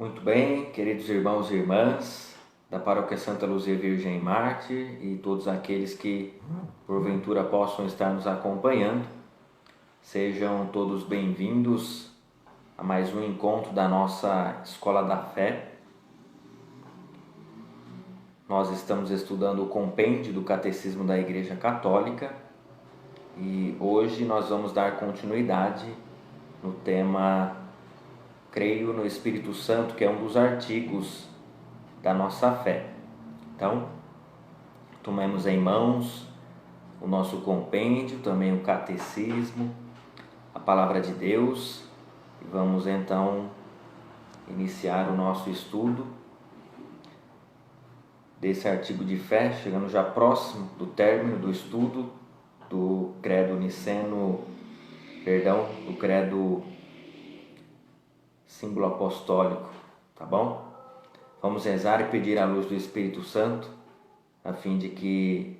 Muito bem, queridos irmãos e irmãs da Paróquia Santa Luzia Virgem Mártir e todos aqueles que porventura possam estar nos acompanhando, sejam todos bem-vindos a mais um encontro da nossa Escola da Fé. Nós estamos estudando o compêndio do Catecismo da Igreja Católica e hoje nós vamos dar continuidade no tema Creio no Espírito Santo, que é um dos artigos da nossa fé. Então, tomemos em mãos o nosso compêndio, também o catecismo, a palavra de Deus, e vamos então iniciar o nosso estudo desse artigo de fé, chegando já próximo do término do estudo do credo do credo símbolo apostólico, tá bom? Vamos rezar e pedir a luz do Espírito Santo, a fim de que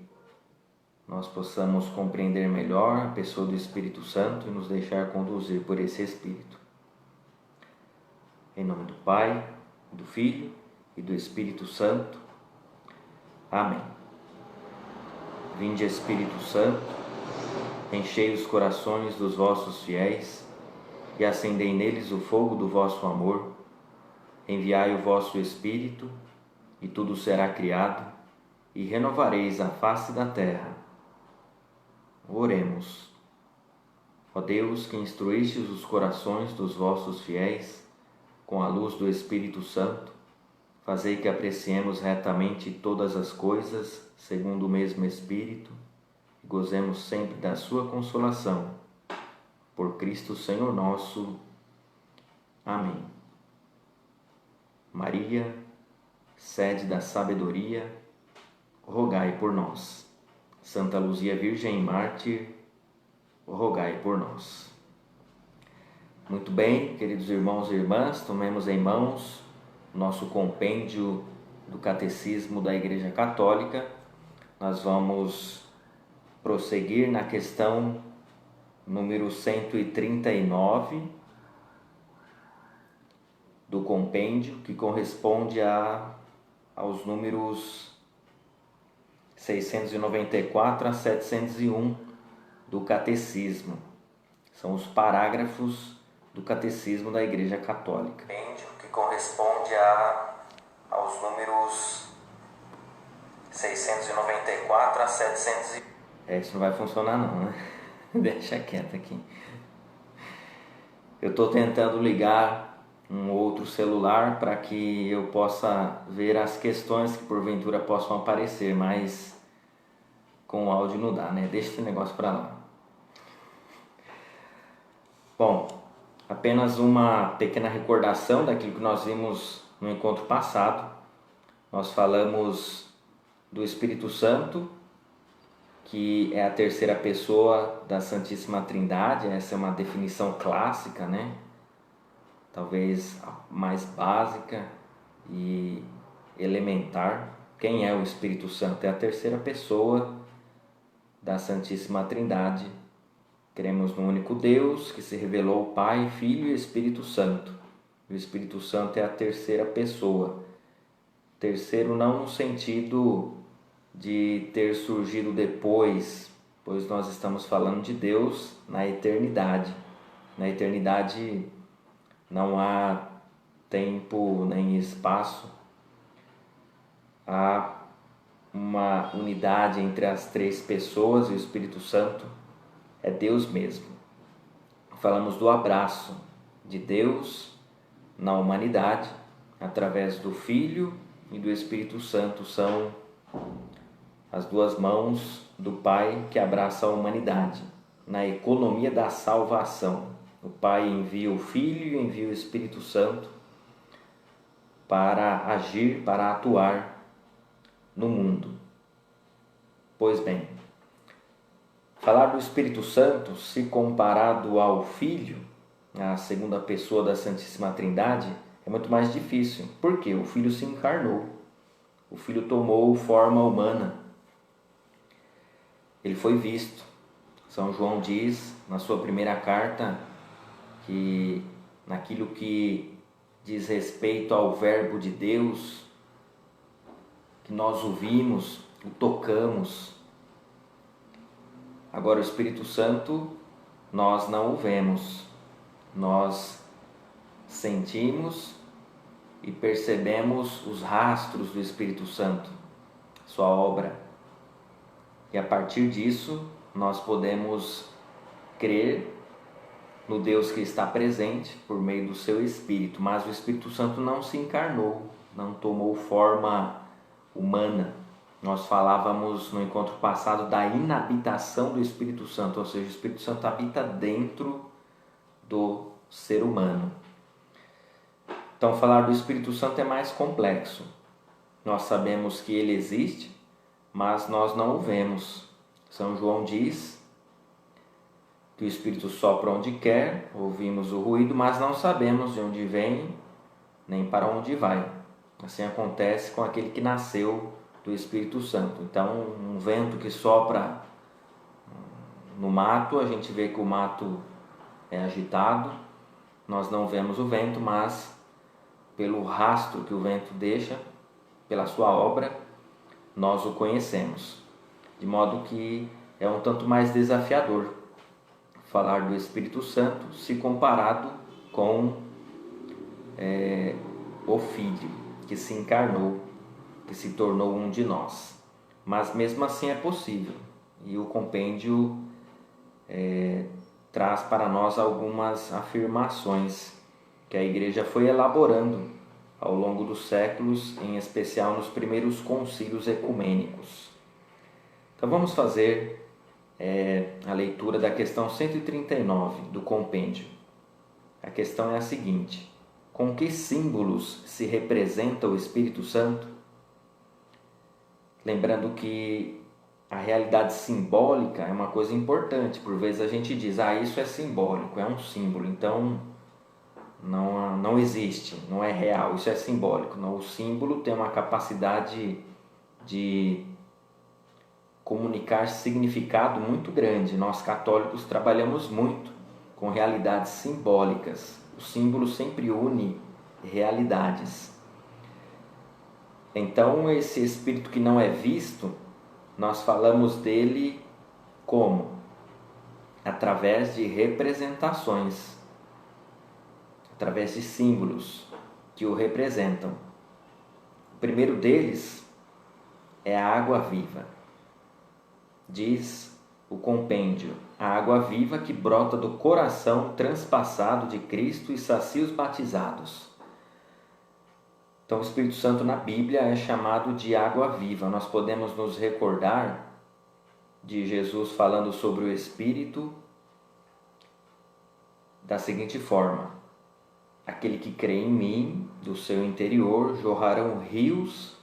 nós possamos compreender melhor a pessoa do Espírito Santo e nos deixar conduzir por esse Espírito. Em nome do Pai, do Filho e do Espírito Santo. Amém. Vinde, Espírito Santo, enchei os corações dos vossos fiéis e acendei neles o fogo do vosso amor. Enviai o vosso Espírito, e tudo será criado, e renovareis a face da terra. Oremos. Ó Deus, que instruístes os corações dos vossos fiéis com a luz do Espírito Santo, fazei que apreciemos retamente todas as coisas, segundo o mesmo Espírito, e gozemos sempre da sua consolação. Por Cristo Senhor nosso. Amém. Maria, sede da sabedoria, rogai por nós. Santa Luzia Virgem Mártir, rogai por nós. Muito bem, queridos irmãos e irmãs, tomemos em mãos o nosso compêndio do Catecismo da Igreja Católica. Nós vamos prosseguir na questão número 139 do compêndio, que corresponde aos números 694 a 701 do Catecismo. São os parágrafos do Catecismo da Igreja Católica. Compêndio que corresponde aos números 694 a 701. Isso não vai funcionar não, né? Deixa quieto aqui. Eu estou tentando ligar um outro celular para que eu possa ver as questões que porventura possam aparecer, mas com o áudio não dá, né? Deixa esse negócio para lá. Bom, apenas uma pequena recordação daquilo que nós vimos no encontro passado. Nós falamos do Espírito Santo, que é a terceira pessoa da Santíssima Trindade. Essa é uma definição clássica, né? Talvez a mais básica e elementar. Quem é o Espírito Santo? É a terceira pessoa da Santíssima Trindade. Cremos no único Deus, que se revelou Pai, Filho e Espírito Santo. O Espírito Santo é a terceira pessoa. Terceiro não no sentido de ter surgido depois, pois nós estamos falando de Deus na eternidade. Na eternidade não há tempo nem espaço, há uma unidade entre as três pessoas e o Espírito Santo é Deus mesmo. Falamos do abraço de Deus na humanidade através do Filho e do Espírito Santo. São as duas mãos do Pai que abraçam a humanidade na economia da salvação. O Pai envia o Filho e envia o Espírito Santo para agir, para atuar no mundo. Pois bem, falar do Espírito Santo, se comparado ao Filho, a segunda pessoa da Santíssima Trindade, é muito mais difícil. Por quê? O Filho se encarnou. O Filho tomou forma humana. Ele foi visto. São João diz na sua primeira carta que naquilo que diz respeito ao Verbo de Deus, que nós ouvimos, o tocamos. Agora o Espírito Santo nós não o vemos, nós sentimos e percebemos os rastros do Espírito Santo, sua obra. E a partir disso nós podemos crer no Deus que está presente por meio do seu Espírito, mas o Espírito Santo não se encarnou, não tomou forma humana. Nós falávamos no encontro passado da inabitação do Espírito Santo, ou seja, o Espírito Santo habita dentro do ser humano. Então, falar do Espírito Santo é mais complexo. Nós sabemos que ele existe, mas nós não o vemos. São João diz que o Espírito sopra onde quer, ouvimos o ruído, mas não sabemos de onde vem, nem para onde vai. Assim acontece com aquele que nasceu do Espírito Santo. Então, um vento que sopra no mato, a gente vê que o mato é agitado, nós não vemos o vento, mas pelo rastro que o vento deixa, pela sua obra, nós o conhecemos. De modo que é um tanto mais desafiador falar do Espírito Santo se comparado com o Filho que se encarnou, que se tornou um de nós. Mas mesmo assim é possível, e o compêndio traz para nós algumas afirmações que a Igreja foi elaborando ao longo dos séculos, em especial nos primeiros concílios ecumênicos. Então vamos fazer a leitura da questão 139 do compêndio. A questão é a seguinte: com que símbolos se representa o Espírito Santo? Lembrando que a realidade simbólica é uma coisa importante. Por vezes a gente diz, isso é simbólico, é um símbolo, então não existe, não é real, isso é simbólico. Não, o símbolo tem uma capacidade de comunicar significado muito grande. Nós católicos trabalhamos muito com realidades simbólicas. O símbolo sempre une realidades. Então, esse Espírito que não é visto, nós falamos dele como? Através de representações, através de símbolos que o representam. O primeiro deles é a água viva. Diz o compêndio: a água viva que brota do coração transpassado de Cristo e sacia os batizados. Então, o Espírito Santo na Bíblia é chamado de água viva. Nós podemos nos recordar de Jesus falando sobre o Espírito da seguinte forma: aquele que crê em mim, do seu interior jorrarão rios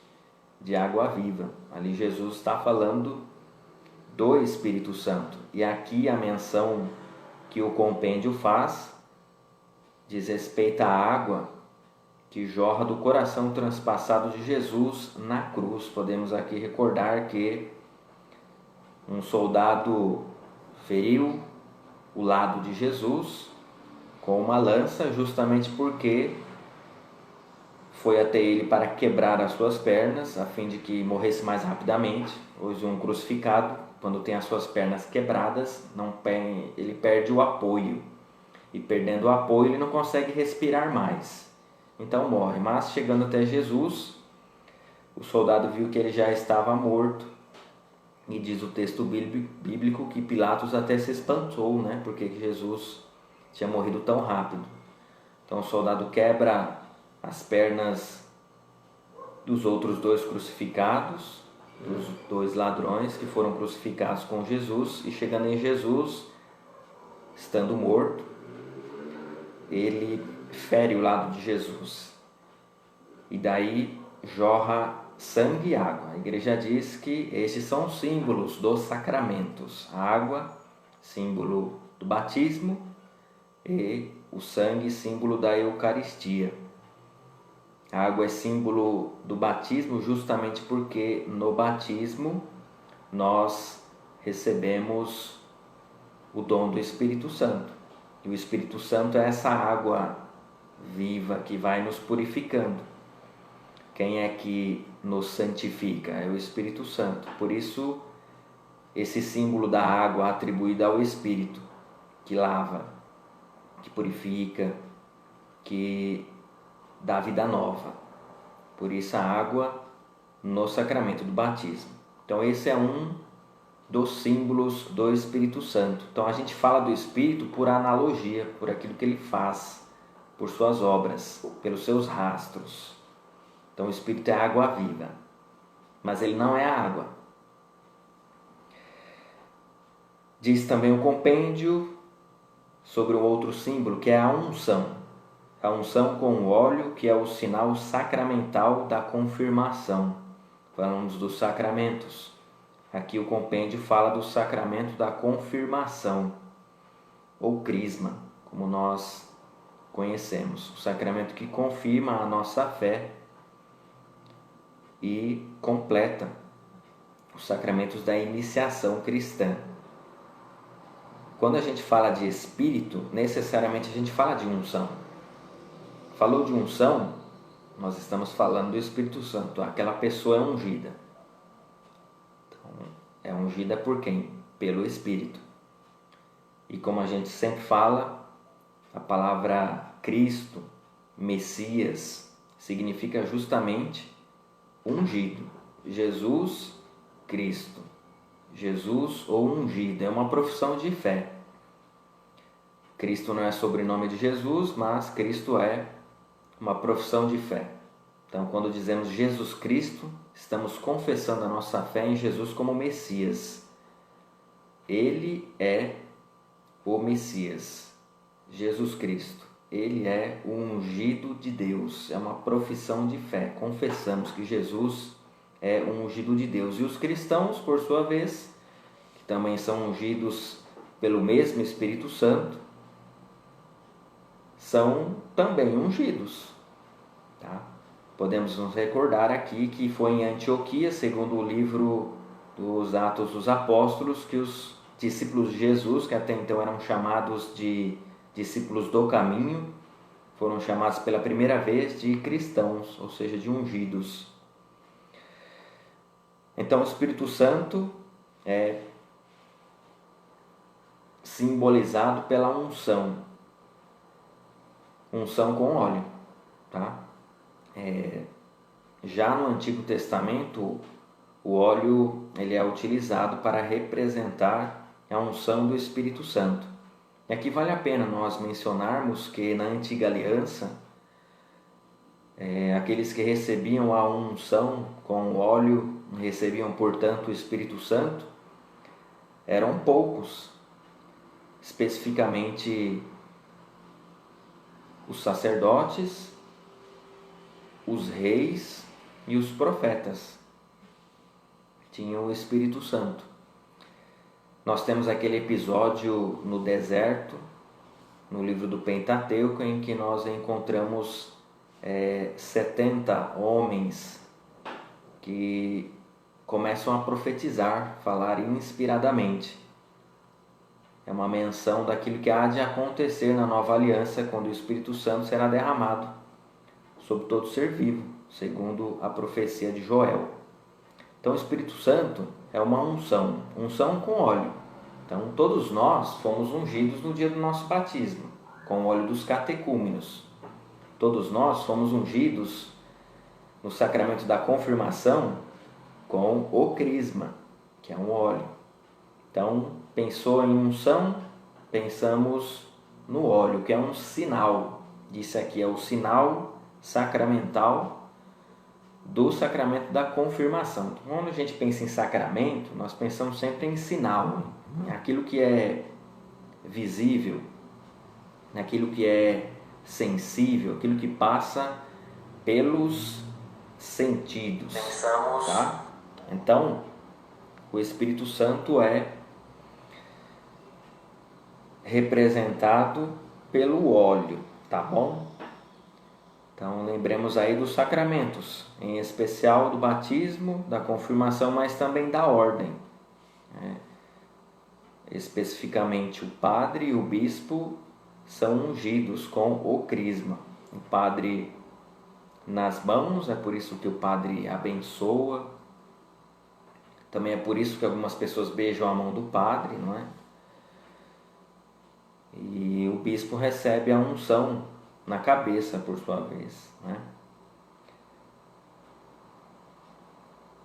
de água viva. Ali Jesus está falando do Espírito Santo. E aqui a menção que o compêndio faz diz respeito à água que jorra do coração transpassado de Jesus na cruz. Podemos aqui recordar que um soldado feriu o lado de Jesus com uma lança, justamente porque foi até ele para quebrar as suas pernas, a fim de que morresse mais rapidamente. Hoje um crucificado, quando tem as suas pernas quebradas, ele perde o apoio. E perdendo o apoio, ele não consegue respirar mais. Então morre. Mas chegando até Jesus, o soldado viu que ele já estava morto. E diz o texto bíblico que Pilatos até se espantou, né? Porque Jesus tinha morrido tão rápido. Então o soldado quebra as pernas dos outros dois crucificados, dos dois ladrões que foram crucificados com Jesus, e chegando em Jesus, estando morto, ele fere o lado de Jesus, e daí jorra sangue e água. A igreja diz que esses são símbolos dos sacramentos: a água, símbolo do batismo, e o sangue, símbolo da Eucaristia. A água é símbolo do batismo justamente porque no batismo nós recebemos o dom do Espírito Santo. E o Espírito Santo é essa água viva que vai nos purificando. Quem é que nos santifica? É o Espírito Santo. Por isso, esse símbolo da água atribuído ao Espírito, que lava, que purifica, que dá vida nova. Por isso a água no sacramento do batismo. Então esse é um dos símbolos do Espírito Santo. Então a gente fala do Espírito por analogia, por aquilo que ele faz, por suas obras, pelos seus rastros. Então o Espírito é água viva, mas ele não é a água. Diz também o compêndio sobre um outro símbolo, que é a unção. A unção com o óleo, que é o sinal sacramental da confirmação. Falamos dos sacramentos. Aqui o compêndio fala do sacramento da confirmação, ou crisma, como nós conhecemos. O sacramento que confirma a nossa fé e completa os sacramentos da iniciação cristã. Quando a gente fala de Espírito, necessariamente a gente fala de unção. Falou de unção, nós estamos falando do Espírito Santo. Aquela pessoa é ungida. Então, é ungida por quem? Pelo Espírito. E como a gente sempre fala, a palavra Cristo, Messias, significa justamente ungido. Jesus Cristo. Jesus ou ungido. É uma profissão de fé. Cristo não é sobrenome de Jesus, mas Cristo é uma profissão de fé. Então, quando dizemos Jesus Cristo, estamos confessando a nossa fé em Jesus como Messias. Ele é o Messias, Jesus Cristo. Ele é o ungido de Deus. É uma profissão de fé. Confessamos que Jesus é o ungido de Deus. E os cristãos, por sua vez, que também são ungidos pelo mesmo Espírito Santo, são também ungidos. Tá? Podemos nos recordar aqui que foi em Antioquia, segundo o livro dos Atos dos Apóstolos, que os discípulos de Jesus, que até então eram chamados de discípulos do caminho, foram chamados pela primeira vez de cristãos, ou seja, de ungidos. Então o Espírito Santo é simbolizado pela unção. Unção com óleo, tá? Já no Antigo Testamento, o óleo ele é utilizado para representar a unção do Espírito Santo. E aqui vale a pena nós mencionarmos que na Antiga Aliança, aqueles que recebiam a unção com o óleo, recebiam, portanto, o Espírito Santo, eram poucos, especificamente os sacerdotes, os reis e os profetas tinham o Espírito Santo. Nós temos aquele episódio no deserto, no livro do Pentateuco, em que nós encontramos 70 homens que começam a profetizar, falar inspiradamente. É uma menção daquilo que há de acontecer na nova aliança, quando o Espírito Santo será derramado sobre todo ser vivo, segundo a profecia de Joel. Então o Espírito Santo é uma unção, unção com óleo. Então todos nós fomos ungidos no dia do nosso batismo, com o óleo dos catecúmenos. Todos nós fomos ungidos no sacramento da confirmação com o crisma, que é um óleo. Então, pensou em unção, pensamos no óleo, que é um sinal. Isso aqui é o sinal sacramental do sacramento da confirmação. Então, quando a gente pensa em sacramento, nós pensamos sempre em sinal, aquilo que é visível, naquilo que é sensível, aquilo que passa pelos sentidos. Tá? Então, o Espírito Santo é representado pelo óleo, tá bom? Então, lembremos aí dos sacramentos, em especial do batismo, da confirmação, mas também da ordem. Especificamente, o padre e o bispo são ungidos com o crisma. o padre nas mãos, é por isso que o padre abençoa. Também é por isso que algumas pessoas beijam a mão do padre, não é? E o bispo recebe a unção na cabeça, por sua vez, né?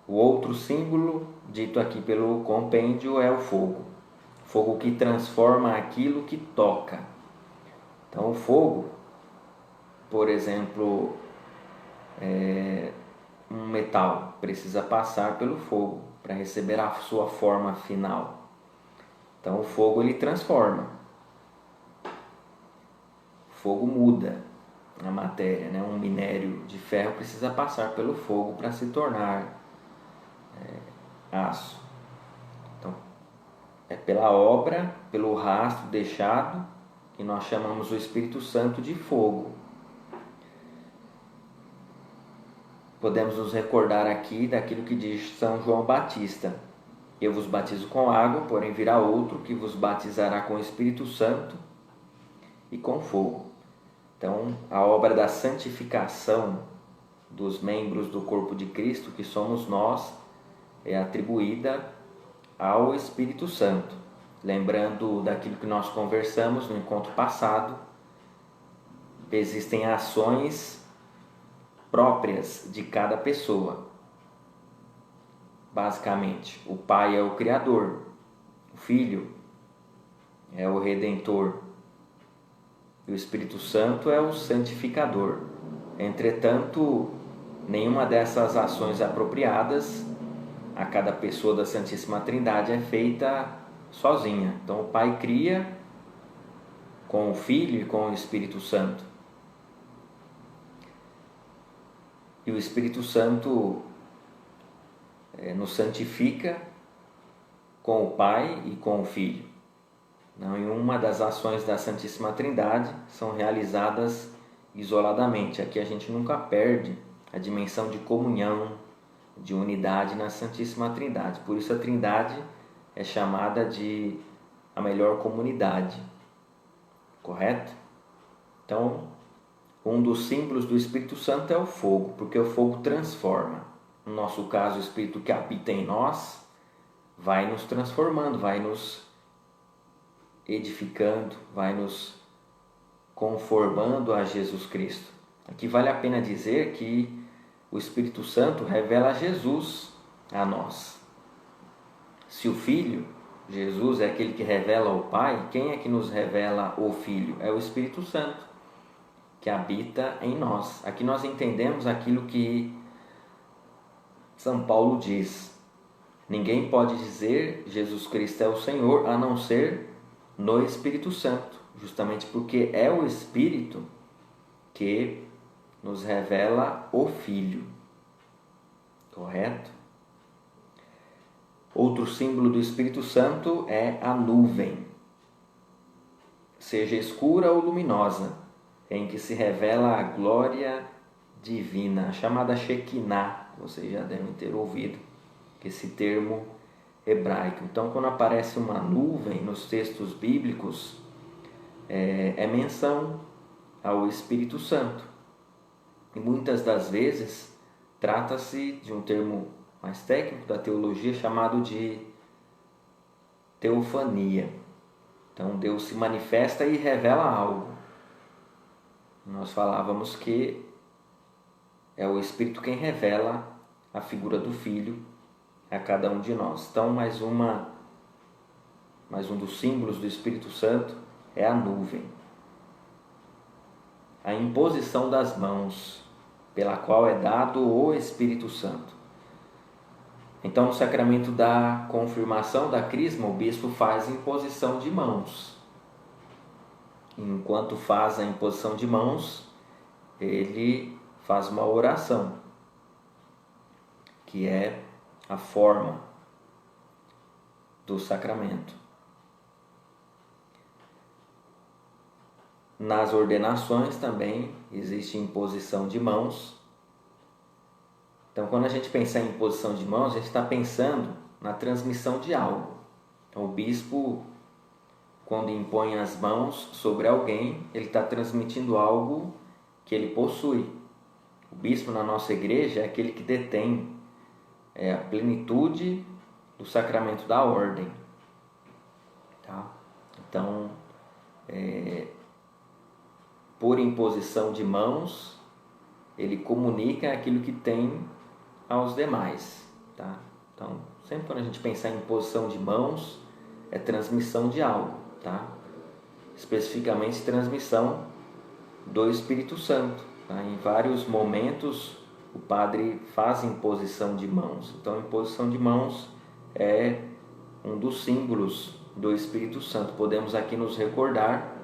O outro símbolo, dito aqui pelo compêndio, é o fogo. Fogo que transforma aquilo que toca. Então, o fogo, por exemplo, um metal precisa passar pelo fogo para receber a sua forma final. Então, o fogo ele transforma. O fogo muda a matéria, né? Um minério de ferro precisa passar pelo fogo para se tornar aço. Então, é pela obra, pelo rastro deixado, que nós chamamos o Espírito Santo de fogo. Podemos nos recordar aqui daquilo que diz São João Batista: eu vos batizo com água, porém virá outro que vos batizará com o Espírito Santo e com fogo. Então, a obra da santificação dos membros do corpo de Cristo, que somos nós, é atribuída ao Espírito Santo. Lembrando daquilo que nós conversamos no encontro passado, existem ações próprias de cada pessoa. Basicamente, o Pai é o Criador, o Filho é o Redentor e o Espírito Santo é o Santificador. Entretanto, nenhuma dessas ações apropriadas a cada pessoa da Santíssima Trindade é feita sozinha. Então, o Pai cria com o Filho e com o Espírito Santo. E o Espírito Santo nos santifica com o Pai e com o Filho. Nenhuma das ações da Santíssima Trindade são realizadas isoladamente. Aqui a gente nunca perde a dimensão de comunhão, de unidade na Santíssima Trindade. Por isso a Trindade é chamada de a melhor comunidade. Correto? Então, um dos símbolos do Espírito Santo é o fogo, porque o fogo transforma. No nosso caso, o Espírito que habita em nós vai nos transformando, vai nos edificando, vai nos conformando a Jesus Cristo. Aqui vale a pena dizer que o Espírito Santo revela Jesus a nós. Se o Filho, Jesus, é aquele que revela o Pai, quem é que nos revela o Filho? É o Espírito Santo, que habita em nós. Aqui nós entendemos aquilo que São Paulo diz: ninguém pode dizer Jesus Cristo é o Senhor a não ser no Espírito Santo, justamente porque é o Espírito que nos revela o Filho. Correto? Outro símbolo do Espírito Santo é a nuvem, seja escura ou luminosa, em que se revela a glória divina, chamada Shekinah. Vocês já devem ter ouvido esse termo hebraico. Então, quando aparece uma nuvem nos textos bíblicos, é menção ao Espírito Santo. E muitas das vezes trata-se de um termo mais técnico da teologia chamado de teofania. Então, Deus se manifesta e revela algo. Nós falávamos que é o Espírito quem revela a figura do Filho a cada um de nós. Então, mais um dos símbolos do Espírito Santo é a nuvem. A imposição das mãos, pela qual é dado o Espírito Santo. Então, no sacramento da confirmação da crisma, o bispo faz imposição de mãos. Enquanto faz a imposição de mãos, ele faz uma oração, que é a forma do sacramento. Nas ordenações também existe imposição de mãos. Então, quando a gente pensa em imposição de mãos, a gente está pensando na transmissão de algo. Então, o bispo, quando impõe as mãos sobre alguém, ele está transmitindo algo que que ele possui. O bispo na nossa igreja é aquele que detém a plenitude do sacramento da ordem. Tá? Então, por imposição de mãos, ele comunica aquilo que tem aos demais. Tá? Então, sempre quando a gente pensar em imposição de mãos, é transmissão de algo. Tá? Especificamente transmissão do Espírito Santo. Tá? Em vários momentos o padre faz imposição de mãos. Então, a imposição de mãos é um dos símbolos do Espírito Santo. Podemos aqui nos recordar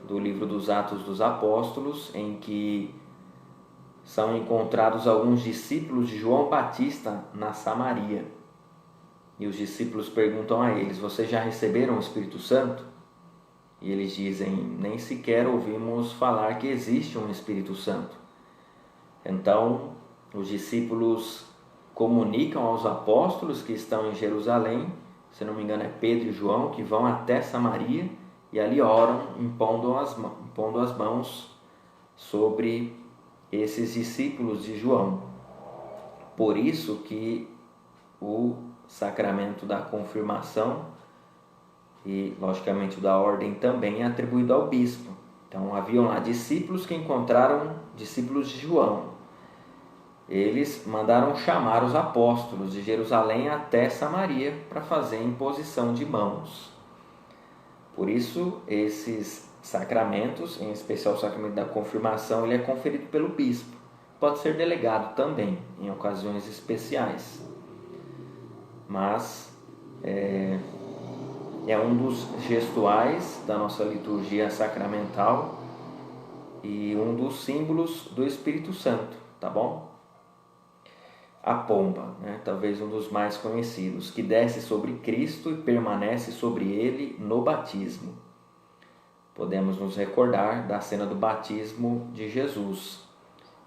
do livro dos Atos dos Apóstolos, em que são encontrados alguns discípulos de João Batista na Samaria. E os discípulos perguntam a eles: vocês já receberam o Espírito Santo? E eles dizem: nem sequer ouvimos falar que existe um Espírito Santo. Então, os discípulos comunicam aos apóstolos que estão em Jerusalém, se não me engano é Pedro e João, que vão até Samaria e ali oram, impondo as mãos sobre esses discípulos de João. Por isso que o sacramento da confirmação e, logicamente, o da ordem também é atribuído ao bispo. Então, haviam lá discípulos que encontraram discípulos de João. Eles mandaram chamar os apóstolos de Jerusalém até Samaria para fazer a imposição de mãos. Por isso, esses sacramentos, em especial o sacramento da confirmação, ele é conferido pelo bispo. Pode ser delegado também, em ocasiões especiais. Mas é um dos gestuais da nossa liturgia sacramental e um dos símbolos do Espírito Santo, tá bom? A pomba, talvez um dos mais conhecidos, que desce sobre Cristo e permanece sobre ele no batismo. Podemos nos recordar da cena do batismo de Jesus.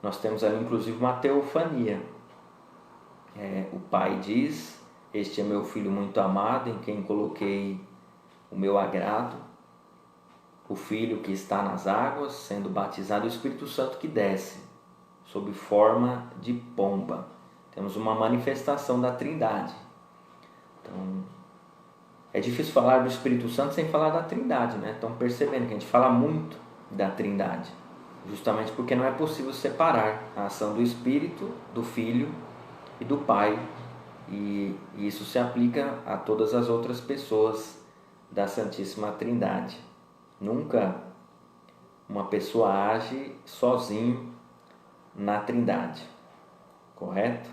Nós temos ali inclusive uma teofania. O Pai diz: este é meu Filho muito amado, em quem coloquei o meu agrado. O Filho que está nas águas, sendo batizado, o Espírito Santo que desce, sob forma de pomba. Temos uma manifestação da Trindade. Então, é difícil falar do Espírito Santo sem falar da Trindade, né? Estão percebendo que a gente fala muito da Trindade, justamente porque não é possível separar a ação do Espírito, do Filho e do Pai. E isso se aplica a todas as outras pessoas da Santíssima Trindade. Nunca uma pessoa age sozinho na Trindade, correto?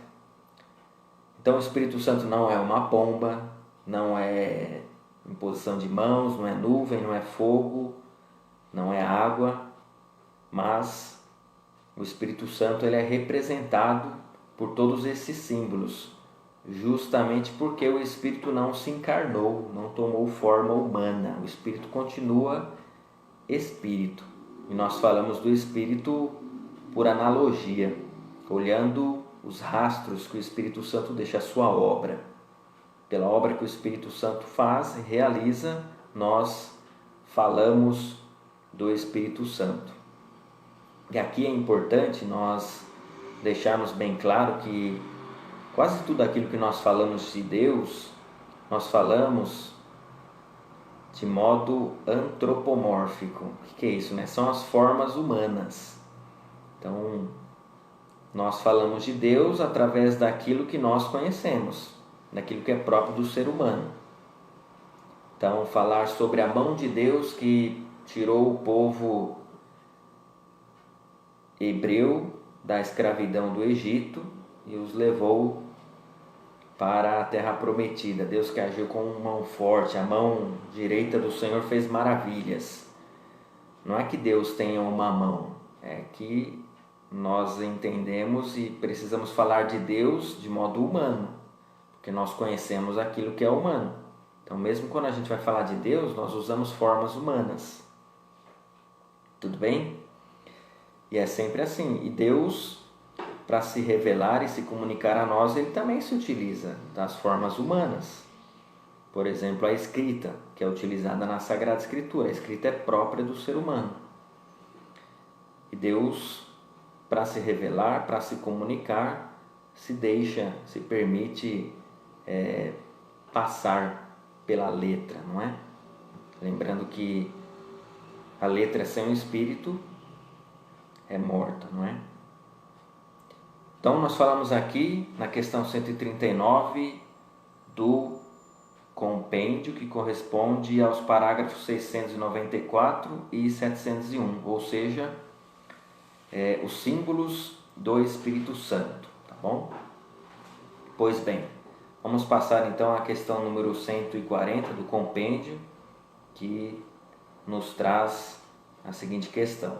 Então, o Espírito Santo não é uma pomba, não é imposição de mãos, não é nuvem, não é fogo, não é água, mas o Espírito Santo ele é representado por todos esses símbolos, justamente porque o Espírito não se encarnou, não tomou forma humana. O Espírito continua Espírito. E nós falamos do Espírito por analogia, olhando os rastros que o Espírito Santo deixa a sua obra. Pela obra que o Espírito Santo faz, realiza, nós falamos do Espírito Santo. E aqui é importante nós deixarmos bem claro que quase tudo aquilo que nós falamos de Deus, nós falamos de modo antropomórfico. O que é isso, né? São as formas humanas. Então, nós falamos de Deus através daquilo que nós conhecemos, daquilo que é próprio do ser humano. Então, falar sobre a mão de Deus que tirou o povo hebreu da escravidão do Egito e os levou para a terra prometida. Deus que agiu com mão forte, a mão direita do Senhor fez maravilhas. Não é que Deus tenha uma mão, é que nós entendemos e precisamos falar de Deus de modo humano, porque nós conhecemos aquilo que é humano. Então, mesmo quando a gente vai falar de Deus, nós usamos formas humanas. Tudo bem? E é sempre assim. E Deus, para se revelar e se comunicar a nós, ele também se utiliza das formas humanas. Por exemplo, a escrita, que é utilizada na Sagrada Escritura. A escrita é própria do ser humano. E Deus, para se revelar, para se comunicar, se permite passar pela letra, não é? Lembrando que a letra sem o Espírito é morta, não é? Então nós falamos aqui na questão 139 do compêndio que corresponde aos parágrafos 694 e 701, ou seja, os símbolos do Espírito Santo, tá bom? Pois bem, vamos passar então à questão número 140 do compêndio, que nos traz a seguinte questão: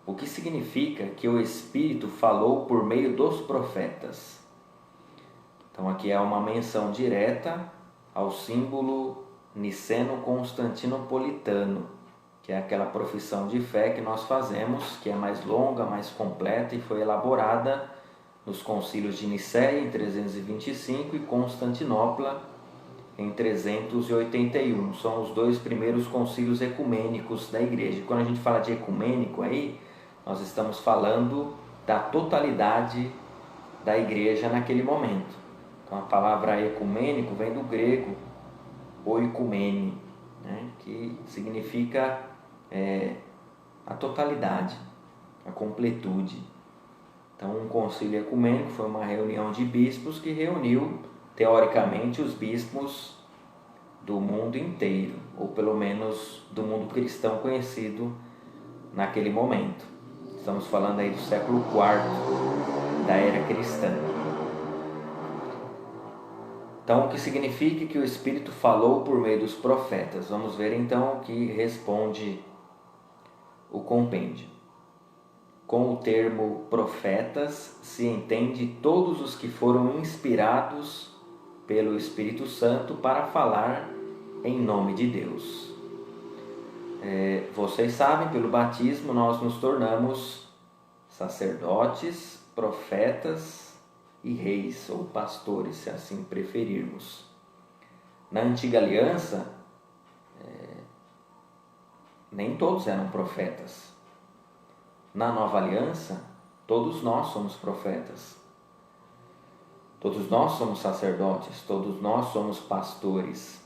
o que significa que o Espírito falou por meio dos profetas? Então aqui é uma menção direta ao símbolo niceno-constantinopolitano, que é aquela profissão de fé que nós fazemos, que é mais longa, mais completa e foi elaborada nos concílios de Nicéia em 325 e Constantinopla em 381. São os dois primeiros concílios ecumênicos da igreja. Quando a gente fala de ecumênico aí, nós estamos falando da totalidade da igreja naquele momento. Então a palavra ecumênico vem do grego oikumene, né, que significa a totalidade, a completude. Então um concílio ecumênico foi uma reunião de bispos que reuniu teoricamente os bispos do mundo inteiro, ou pelo menos do mundo cristão conhecido naquele momento. Estamos falando aí do século IV da era cristã. Então, o que significa que o Espírito falou por meio dos profetas? Vamos ver então o que responde o compêndio. Com o termo profetas se entende todos os que foram inspirados pelo Espírito Santo para falar em nome de Deus. Vocês sabem, pelo batismo nós nos tornamos sacerdotes, profetas e reis, ou pastores, se assim preferirmos. Na antiga aliança, nem todos eram profetas. Na nova aliança, todos nós somos profetas. Todos nós somos sacerdotes, todos nós somos pastores.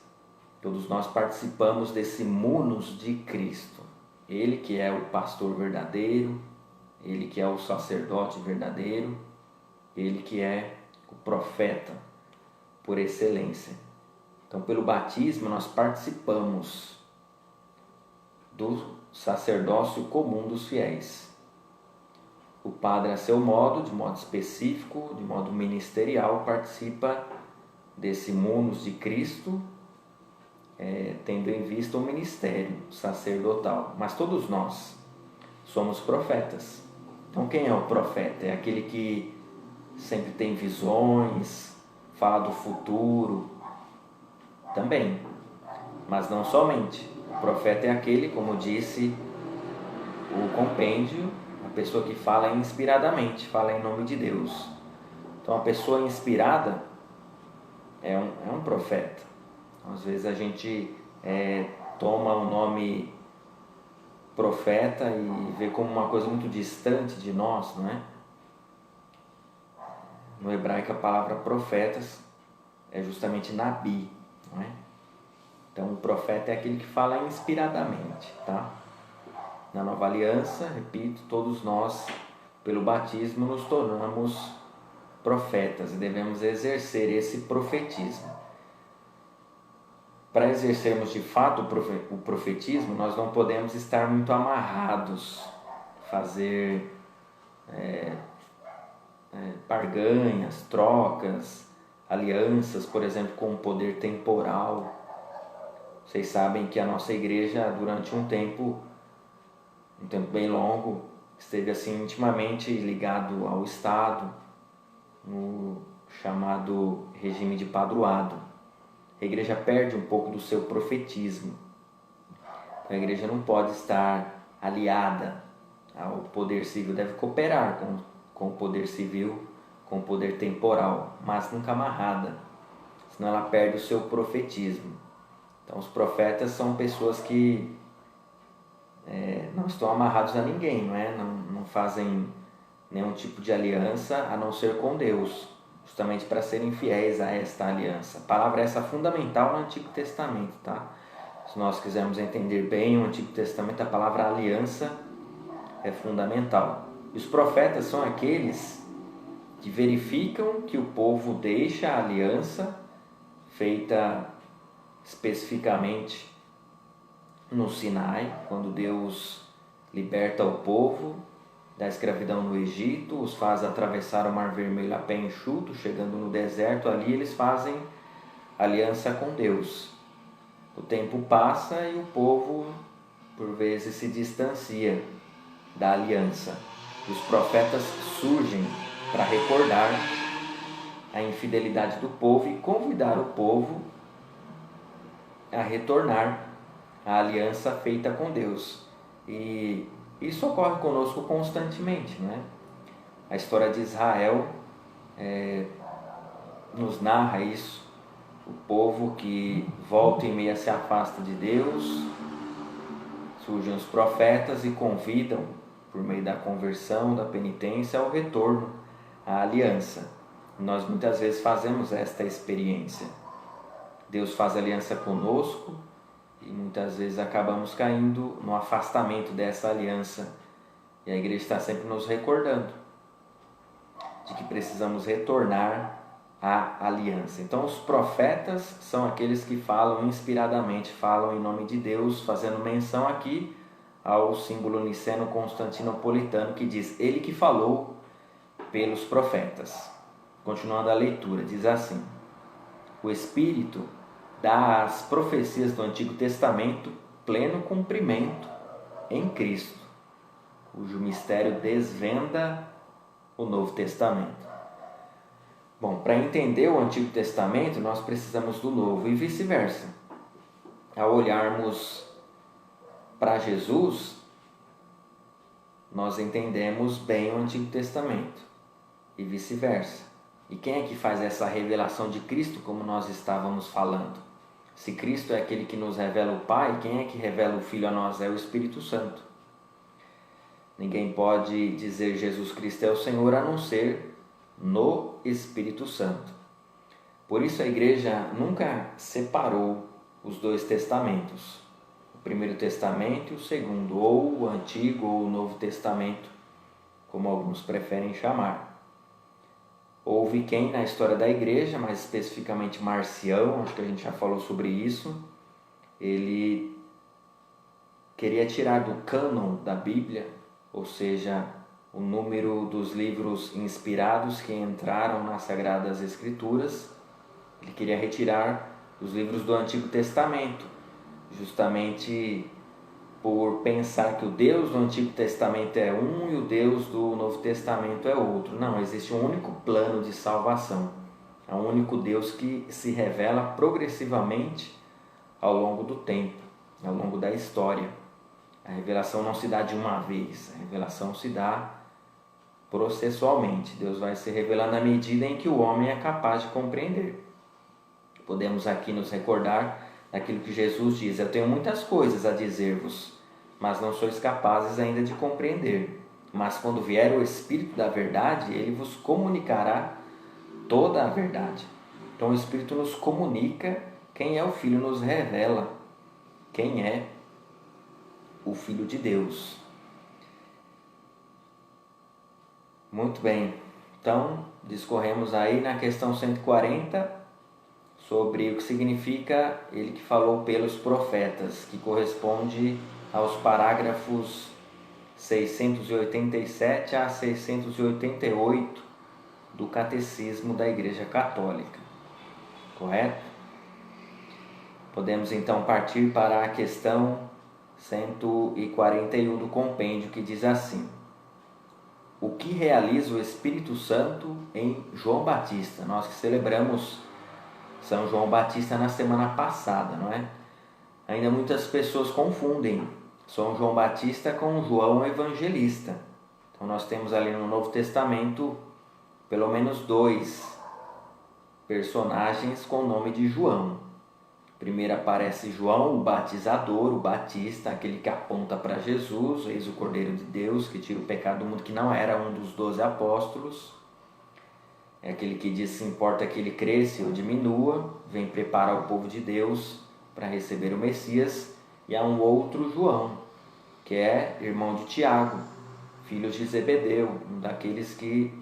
Todos nós participamos desse munus de Cristo. Ele que é o pastor verdadeiro, ele que é o sacerdote verdadeiro, ele que é o profeta por excelência. Então, pelo batismo, nós participamos do sacerdócio comum dos fiéis. O padre, a seu modo, de modo específico, de modo ministerial, participa desse munus de Cristo, tendo em vista o ministério sacerdotal. Mas todos nós somos profetas. Então, quem é o profeta? É aquele que sempre tem visões, fala do futuro, também, mas não somente. O profeta é aquele, como disse o compêndio, a pessoa que fala inspiradamente, fala em nome de Deus. Então a pessoa inspirada é um profeta. Às vezes a gente toma o nome profeta e vê como uma coisa muito distante de nós, não é? No hebraico a palavra profetas é justamente nabi, não é? Então o profeta é aquele que fala inspiradamente, tá? Na nova aliança, repito, todos nós, pelo batismo, nos tornamos profetas e devemos exercer esse profetismo. Para exercermos de fato o profetismo, nós não podemos estar muito amarrados, fazer barganhas, trocas, alianças, por exemplo, com o poder temporal. Vocês sabem que a nossa igreja, durante um tempo bem longo, esteve assim intimamente ligado ao Estado, no chamado regime de padroado. A igreja perde um pouco do seu profetismo. A igreja não pode estar aliada ao poder civil, deve cooperar com o poder civil, com o poder temporal, mas nunca amarrada, senão ela perde o seu profetismo. Então os profetas são pessoas que não estão amarrados a ninguém, não é? Não fazem nenhum tipo de aliança a não ser com Deus, justamente para serem fiéis a esta aliança. A palavra essa fundamental no Antigo Testamento, tá? Se nós quisermos entender bem o Antigo Testamento, a palavra aliança é fundamental. E os profetas são aqueles que verificam que o povo deixa a aliança feita especificamente no Sinai, quando Deus liberta o povo da escravidão no Egito, os faz atravessar o Mar Vermelho a pé enxuto, chegando no deserto, ali eles fazem aliança com Deus. O tempo passa e o povo, por vezes, se distancia da aliança. E os profetas surgem para recordar a infidelidade do povo e convidar o povo a retornar à aliança feita com Deus. E isso ocorre conosco constantemente, né? A história de Israel nos narra isso. O povo que volta e meia se afasta de Deus, surgem os profetas e convidam, por meio da conversão, da penitência, ao retorno à aliança. Nós muitas vezes fazemos esta experiência. Deus faz aliança conosco e muitas vezes acabamos caindo no afastamento dessa aliança. E a igreja está sempre nos recordando de que precisamos retornar à aliança. Então os profetas são aqueles que falam inspiradamente, falam em nome de Deus, fazendo menção aqui ao símbolo niceno-constantinopolitano que diz: ele que falou pelos profetas. Continuando a leitura, diz assim: o Espírito dá às profecias do Antigo Testamento pleno cumprimento em Cristo, cujo mistério desvenda o Novo Testamento. Bom, para entender o Antigo Testamento, nós precisamos do Novo e vice-versa. Ao olharmos para Jesus, nós entendemos bem o Antigo Testamento e vice-versa. E quem é que faz essa revelação de Cristo, como nós estávamos falando? Se Cristo é aquele que nos revela o Pai, quem é que revela o Filho a nós? É o Espírito Santo. Ninguém pode dizer Jesus Cristo é o Senhor a não ser no Espírito Santo. Por isso a igreja nunca separou os dois testamentos, o Primeiro Testamento e o Segundo, ou o Antigo ou o Novo Testamento, como alguns preferem chamar. Houve quem na história da igreja, mais especificamente Marcião, acho que a gente já falou sobre isso, ele queria tirar do cânon da Bíblia, ou seja, o número dos livros inspirados que entraram nas Sagradas Escrituras, ele queria retirar os livros do Antigo Testamento, justamente por pensar que o Deus do Antigo Testamento é um e o Deus do Novo Testamento é outro. Não, existe um único plano de salvação, é um único Deus que se revela progressivamente ao longo do tempo, ao longo da história. A revelação não se dá de uma vez, a revelação se dá processualmente. Deus vai se revelando à medida em que o homem é capaz de compreender. Podemos aqui nos recordar daquilo que Jesus diz: eu tenho muitas coisas a dizer-vos, mas não sois capazes ainda de compreender. Mas quando vier o Espírito da verdade, ele vos comunicará toda a verdade. Então o Espírito nos comunica quem é o Filho, nos revela quem é o Filho de Deus. Muito bem, então discorremos aí na questão 140 sobre o que significa ele que falou pelos profetas, que corresponde aos parágrafos 687 a 688 do Catecismo da Igreja Católica, correto? Podemos então partir para a questão 141 do compêndio, que diz assim: o que realiza o Espírito Santo em João Batista? Nós que celebramos São João Batista na semana passada, não é? Ainda muitas pessoas confundem São João Batista com João Evangelista. Então nós temos ali no Novo Testamento pelo menos dois personagens com o nome de João. Primeiro aparece João, o batizador, o batista, aquele que aponta para Jesus, eis o Cordeiro de Deus, que tira o pecado do mundo, que não era um dos 12 apóstolos. É aquele que diz: se importa que ele cresça ou diminua, vem preparar o povo de Deus para receber o Messias. E há um outro João, que é irmão de Tiago, filho de Zebedeu, um daqueles que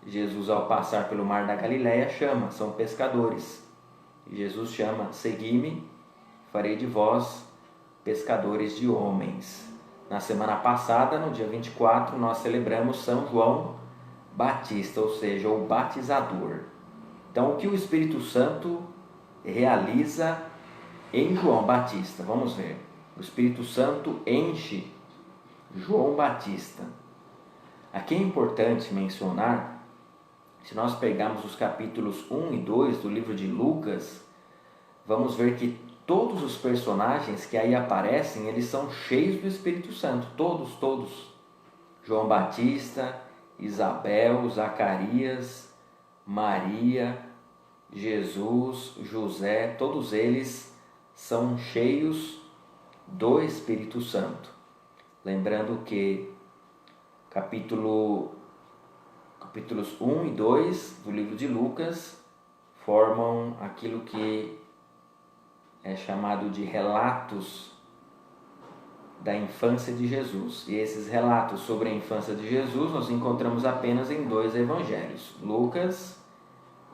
Jesus, ao passar pelo mar da Galileia, chama, são pescadores. E Jesus chama: segui-me, farei de vós pescadores de homens. Na semana passada, no dia 24, nós celebramos São João Batista, ou seja, o batizador. Então, o que o Espírito Santo realiza em João Batista? Vamos ver. O Espírito Santo enche João Batista. Aqui é importante mencionar, se nós pegarmos os capítulos 1 e 2 do livro de Lucas, vamos ver que todos os personagens que aí aparecem, eles são cheios do Espírito Santo, todos. João Batista, Isabel, Zacarias, Maria, Jesus, José, todos eles são cheios do Espírito Santo. Lembrando que capítulos 1 e 2 do livro de Lucas formam aquilo que é chamado de relatos da infância de Jesus. E esses relatos sobre a infância de Jesus nós encontramos apenas em 2 evangelhos, Lucas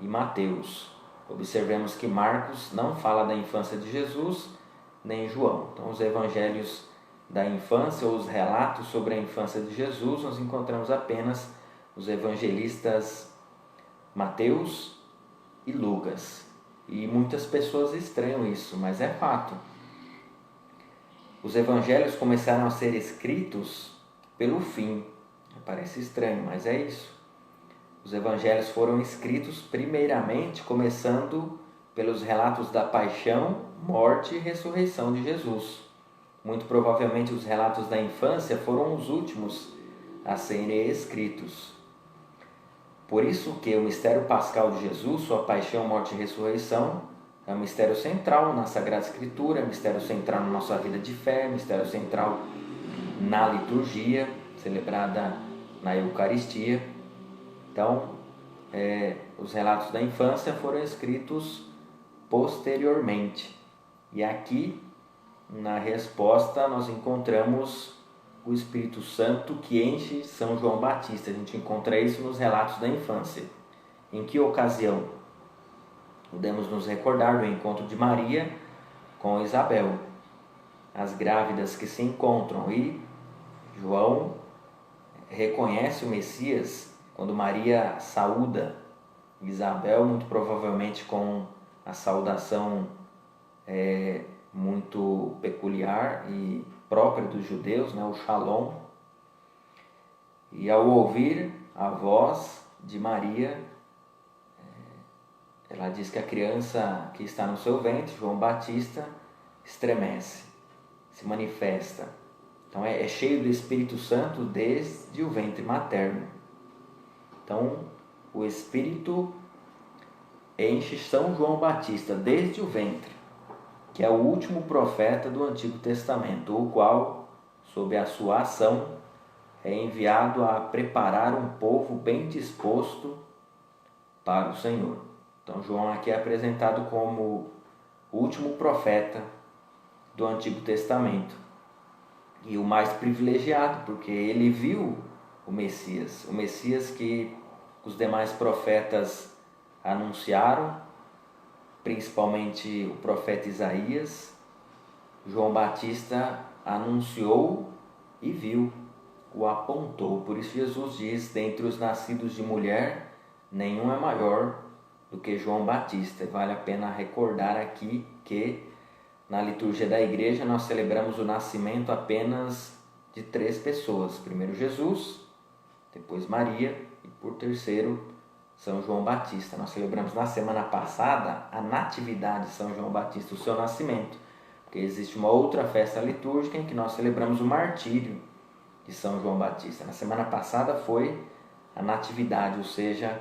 e Mateus. Observemos que Marcos não fala da infância de Jesus, nem João. Então, os evangelhos da infância, ou os relatos sobre a infância de Jesus, nós encontramos apenas os evangelistas Mateus e Lucas. E muitas pessoas estranham isso, mas é fato. Os evangelhos começaram a ser escritos pelo fim. Parece estranho, mas é isso. Os evangelhos foram escritos primeiramente começando pelos relatos da paixão, morte e ressurreição de Jesus. Muito provavelmente os relatos da infância foram os últimos a serem escritos. Por isso que o mistério pascal de Jesus, sua paixão, morte e ressurreição, é um mistério central na Sagrada Escritura, é um mistério central na nossa vida de fé, é um mistério central na liturgia, celebrada na Eucaristia. Então, os relatos da infância foram escritos posteriormente. E aqui, na resposta, nós encontramos o Espírito Santo que enche São João Batista. A gente encontra isso nos relatos da infância. Em que ocasião? Podemos nos recordar do encontro de Maria com Isabel, as grávidas que se encontram, e João reconhece o Messias quando Maria saúda Isabel, muito provavelmente com a saudação muito peculiar e própria dos judeus, o Shalom. E ao ouvir a voz de Maria, ela diz que a criança que está no seu ventre, João Batista, estremece, se manifesta. Então é cheio do Espírito Santo desde o ventre materno. Então o Espírito enche São João Batista desde o ventre, que é o último profeta do Antigo Testamento, o qual, sob a sua ação, é enviado a preparar um povo bem disposto para o Senhor. Então João aqui é apresentado como o último profeta do Antigo Testamento e o mais privilegiado, porque ele viu o Messias que os demais profetas anunciaram, principalmente o profeta Isaías. João Batista anunciou e viu, o apontou. Por isso Jesus diz: dentre os nascidos de mulher, nenhum é maior do que João Batista. Vale a pena recordar aqui que na liturgia da igreja nós celebramos o nascimento apenas de 3 pessoas. Primeiro Jesus, depois Maria e por terceiro São João Batista. Nós celebramos na semana passada a natividade de São João Batista, o seu nascimento, porque existe uma outra festa litúrgica em que nós celebramos o martírio de São João Batista. Na semana passada foi a natividade, ou seja,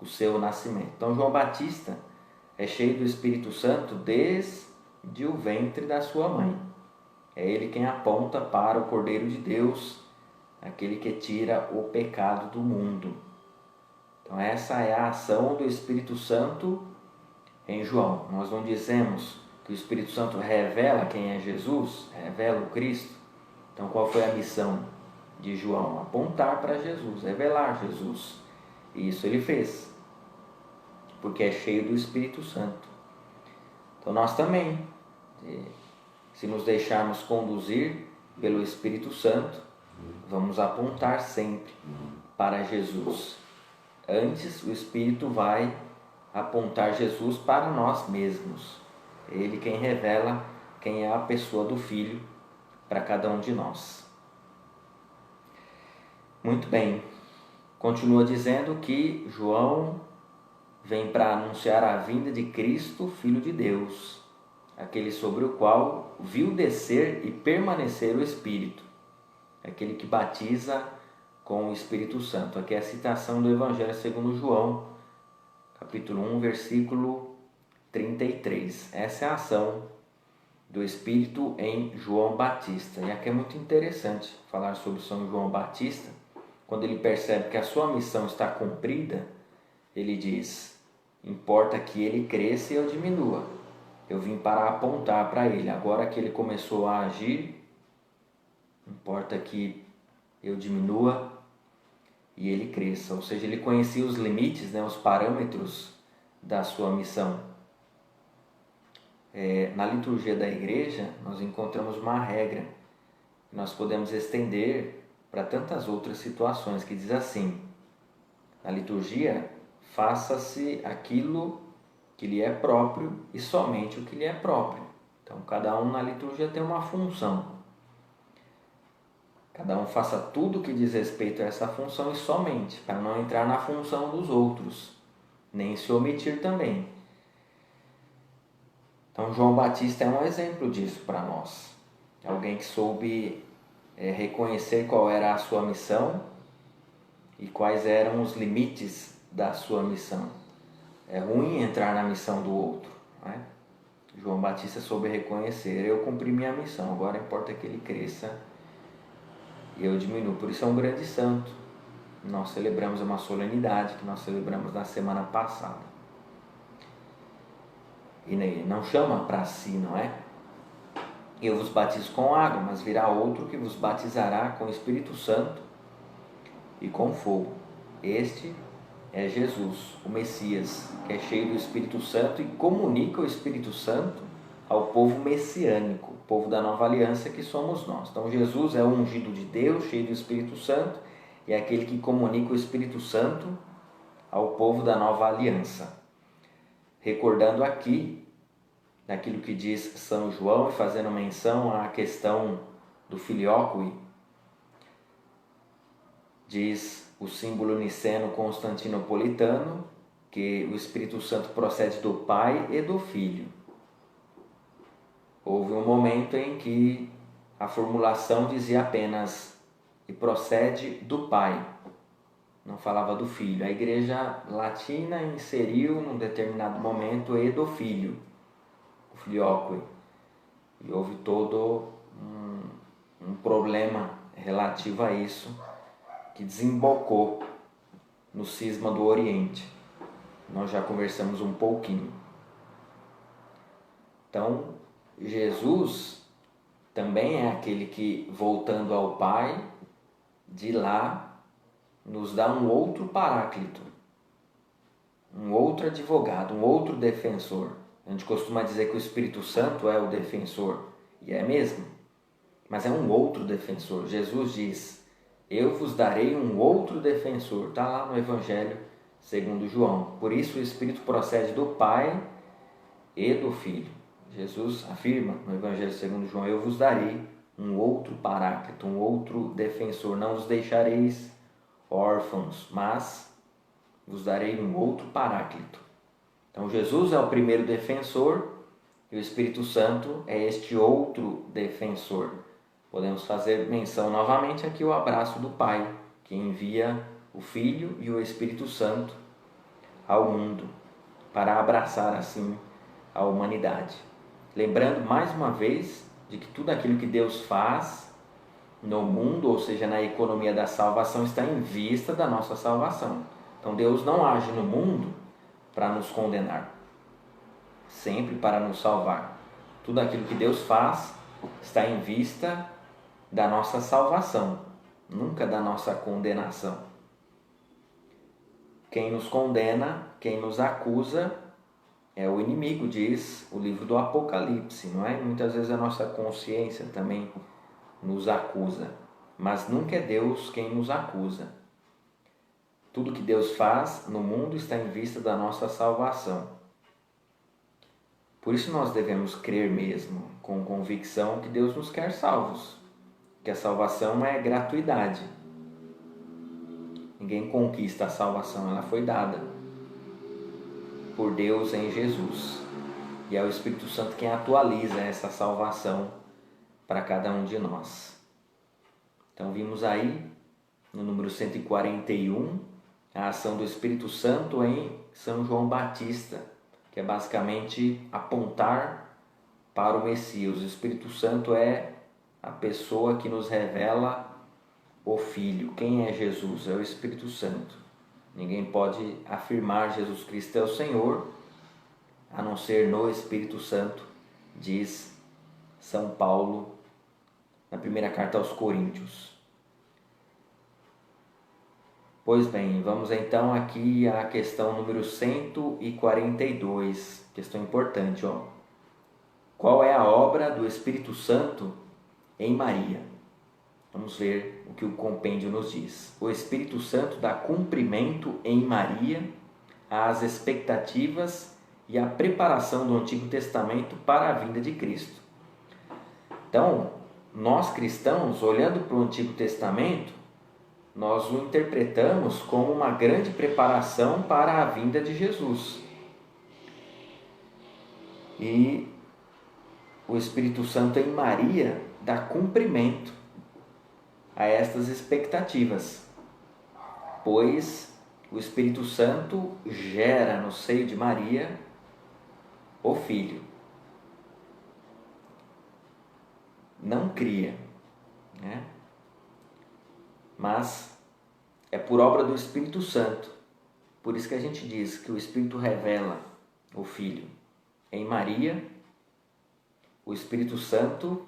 o seu nascimento. Então João Batista é cheio do Espírito Santo desde de o ventre da sua mãe. É ele quem aponta para o Cordeiro de Deus, aquele que tira o pecado do mundo. Então essa é a ação do Espírito Santo em João. Nós não dizemos que o Espírito Santo revela quem é Jesus, revela o Cristo. Então qual foi a missão de João? Apontar para Jesus, revelar Jesus. E isso ele fez, porque é cheio do Espírito Santo. Então nós também, se nos deixarmos conduzir pelo Espírito Santo, vamos apontar sempre para Jesus. Antes, o Espírito vai apontar Jesus para nós mesmos. Ele quem revela quem é a pessoa do Filho para cada um de nós. Muito bem. Continua dizendo que João vem para anunciar a vinda de Cristo, Filho de Deus, aquele sobre o qual viu descer e permanecer o Espírito, aquele que batiza com o Espírito Santo. Aqui é a citação do Evangelho segundo João, capítulo 1, versículo 33. Essa é a ação do Espírito em João Batista. E aqui é muito interessante falar sobre São João Batista. Quando ele percebe que a sua missão está cumprida, ele diz: importa que ele cresça e eu diminua. Eu vim para apontar para ele. Agora que ele começou a agir, importa que eu diminua e ele cresça. Ou seja, ele conhecia os limites, os parâmetros da sua missão. Na liturgia da igreja, nós encontramos uma regra que nós podemos estender para tantas outras situações, que diz assim: na liturgia, faça-se aquilo que lhe é próprio e somente o que lhe é próprio. Então, cada um na liturgia tem uma função. Cada um faça tudo que diz respeito a essa função e somente, para não entrar na função dos outros, nem se omitir também. Então, João Batista é um exemplo disso para nós. Alguém que soube reconhecer qual era a sua missão e quais eram os limites da sua missão. É ruim entrar na missão do outro, né? João Batista soube reconhecer: eu cumpri minha missão, agora importa que ele cresça e eu diminuo. Por isso é um grande santo. Nós celebramos uma solenidade que nós celebramos na semana passada. E não chama para si, não é? Eu vos batizo com água, mas virá outro que vos batizará com o Espírito Santo e com fogo. Este é Jesus, o Messias, que é cheio do Espírito Santo e comunica o Espírito Santo ao povo messiânico, o povo da nova aliança que somos nós. Então Jesus é o ungido de Deus, cheio do Espírito Santo, e é aquele que comunica o Espírito Santo ao povo da nova aliança. Recordando aqui daquilo que diz São João e fazendo menção à questão do filioque, diz o símbolo niceno-constantinopolitano que o Espírito Santo procede do Pai e do Filho. Houve um momento em que a formulação dizia apenas e procede do Pai, não falava do Filho. A Igreja Latina inseriu num determinado momento e do Filho, o filioque, e houve todo um problema relativo a isso, que desembocou no cisma do Oriente. Nós já conversamos um pouquinho. Então, Jesus também é aquele que, voltando ao Pai, de lá nos dá um outro paráclito, um outro advogado, um outro defensor. A gente costuma dizer que o Espírito Santo é o defensor, e é mesmo, mas é um outro defensor. Jesus diz: eu vos darei um outro defensor. Está lá no Evangelho segundo João. Por isso o Espírito procede do Pai e do Filho. Jesus afirma no Evangelho segundo João: eu vos darei um outro paráclito, um outro defensor. Não os deixareis órfãos, mas vos darei um outro paráclito. Então Jesus é o primeiro defensor e o Espírito Santo é este outro defensor. Podemos fazer menção novamente aqui o abraço do Pai, que envia o Filho e o Espírito Santo ao mundo para abraçar assim a humanidade. Lembrando mais uma vez de que tudo aquilo que Deus faz no mundo, ou seja, na economia da salvação, está em vista da nossa salvação. Então Deus não age no mundo para nos condenar, sempre para nos salvar. Tudo aquilo que Deus faz está em vista da nossa salvação, nunca da nossa condenação. Quem nos condena, quem nos acusa é o inimigo, diz o livro do Apocalipse, não é? Muitas vezes a nossa consciência também nos acusa, mas nunca é Deus quem nos acusa. Tudo que Deus faz no mundo está em vista da nossa salvação. Por isso nós devemos crer mesmo, com convicção, que Deus nos quer salvos, que a salvação é gratuidade. Ninguém conquista a salvação, ela foi dada por Deus em Jesus. E é o Espírito Santo quem atualiza essa salvação para cada um de nós. Então vimos aí, no número 141, a ação do Espírito Santo em São João Batista, que é basicamente apontar para o Messias. O Espírito Santo é a pessoa que nos revela o Filho. Quem é Jesus? É o Espírito Santo. Ninguém pode afirmar Jesus Cristo é o Senhor, a não ser no Espírito Santo, diz São Paulo na primeira carta aos Coríntios. Pois bem, vamos então aqui à questão número 142, questão importante, ó. Qual é a obra do Espírito Santo em Maria? Vamos ver o que o compêndio nos diz. O Espírito Santo dá cumprimento em Maria às expectativas e à preparação do Antigo Testamento para a vinda de Cristo. Então, nós cristãos, olhando para o Antigo Testamento, nós o interpretamos como uma grande preparação para a vinda de Jesus. E o Espírito Santo em Maria dá cumprimento a estas expectativas, pois o Espírito Santo gera no seio de Maria o Filho. Não cria, né? Mas é por obra do Espírito Santo. Por isso que a gente diz que o Espírito revela o Filho. Em Maria, o Espírito Santo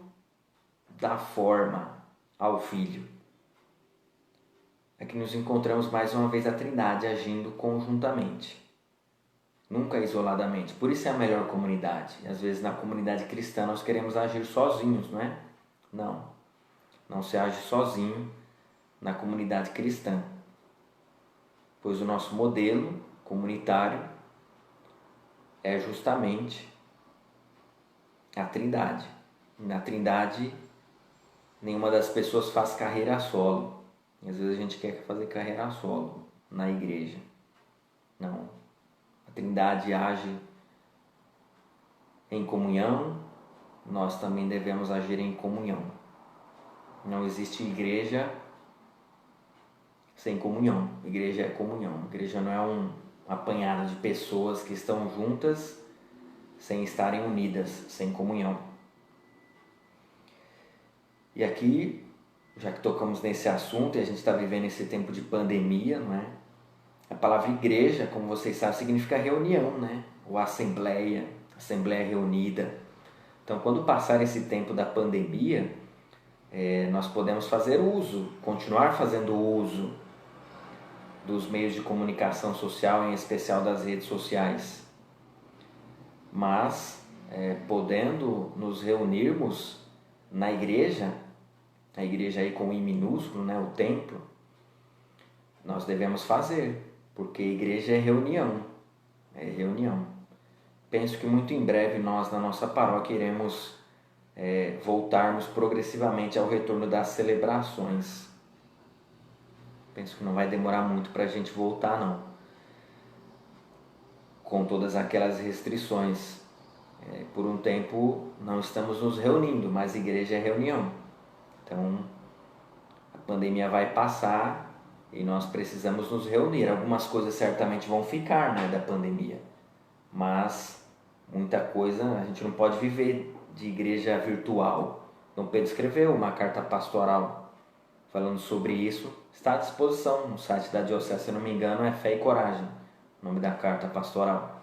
dá forma ao Filho. Aqui nos encontramos mais uma vez a Trindade agindo conjuntamente, nunca isoladamente. Por isso é a melhor comunidade. Às vezes na comunidade cristã nós queremos agir sozinhos, não é? Não se age sozinho na comunidade cristã, pois o nosso modelo comunitário é justamente a Trindade. Na Trindade, nenhuma das pessoas faz carreira solo. E às vezes a gente quer fazer carreira solo na igreja. Não. A Trindade age em comunhão, nós também devemos agir em comunhão. Não existe igreja sem comunhão. Igreja é comunhão. Igreja não é um apanhado de pessoas que estão juntas sem estarem unidas, sem comunhão. E aqui, já que tocamos nesse assunto e a gente está vivendo esse tempo de pandemia, não é? A palavra igreja, como vocês sabem, significa reunião, né? Ou assembleia reunida. Então, quando passar esse tempo da pandemia, nós podemos fazer uso, continuar fazendo uso dos meios de comunicação social, em especial das redes sociais. Mas, podendo nos reunirmos na igreja, a igreja aí com I minúsculo, né, o templo, nós devemos fazer, porque igreja é reunião, Penso que muito em breve nós, na nossa paróquia, iremos voltarmos progressivamente ao retorno das celebrações. Penso que não vai demorar muito para a gente voltar, não, com todas aquelas restrições. Por um tempo não estamos nos reunindo, mas igreja é reunião. Então a pandemia vai passar e nós precisamos nos reunir. Algumas coisas certamente vão ficar, né, da pandemia, mas muita coisa, a gente não pode viver de igreja virtual. Dom Pedro escreveu uma carta pastoral falando sobre isso, está à disposição no site da Diocese, se não me engano, é Fé e Coragem, o nome da carta pastoral.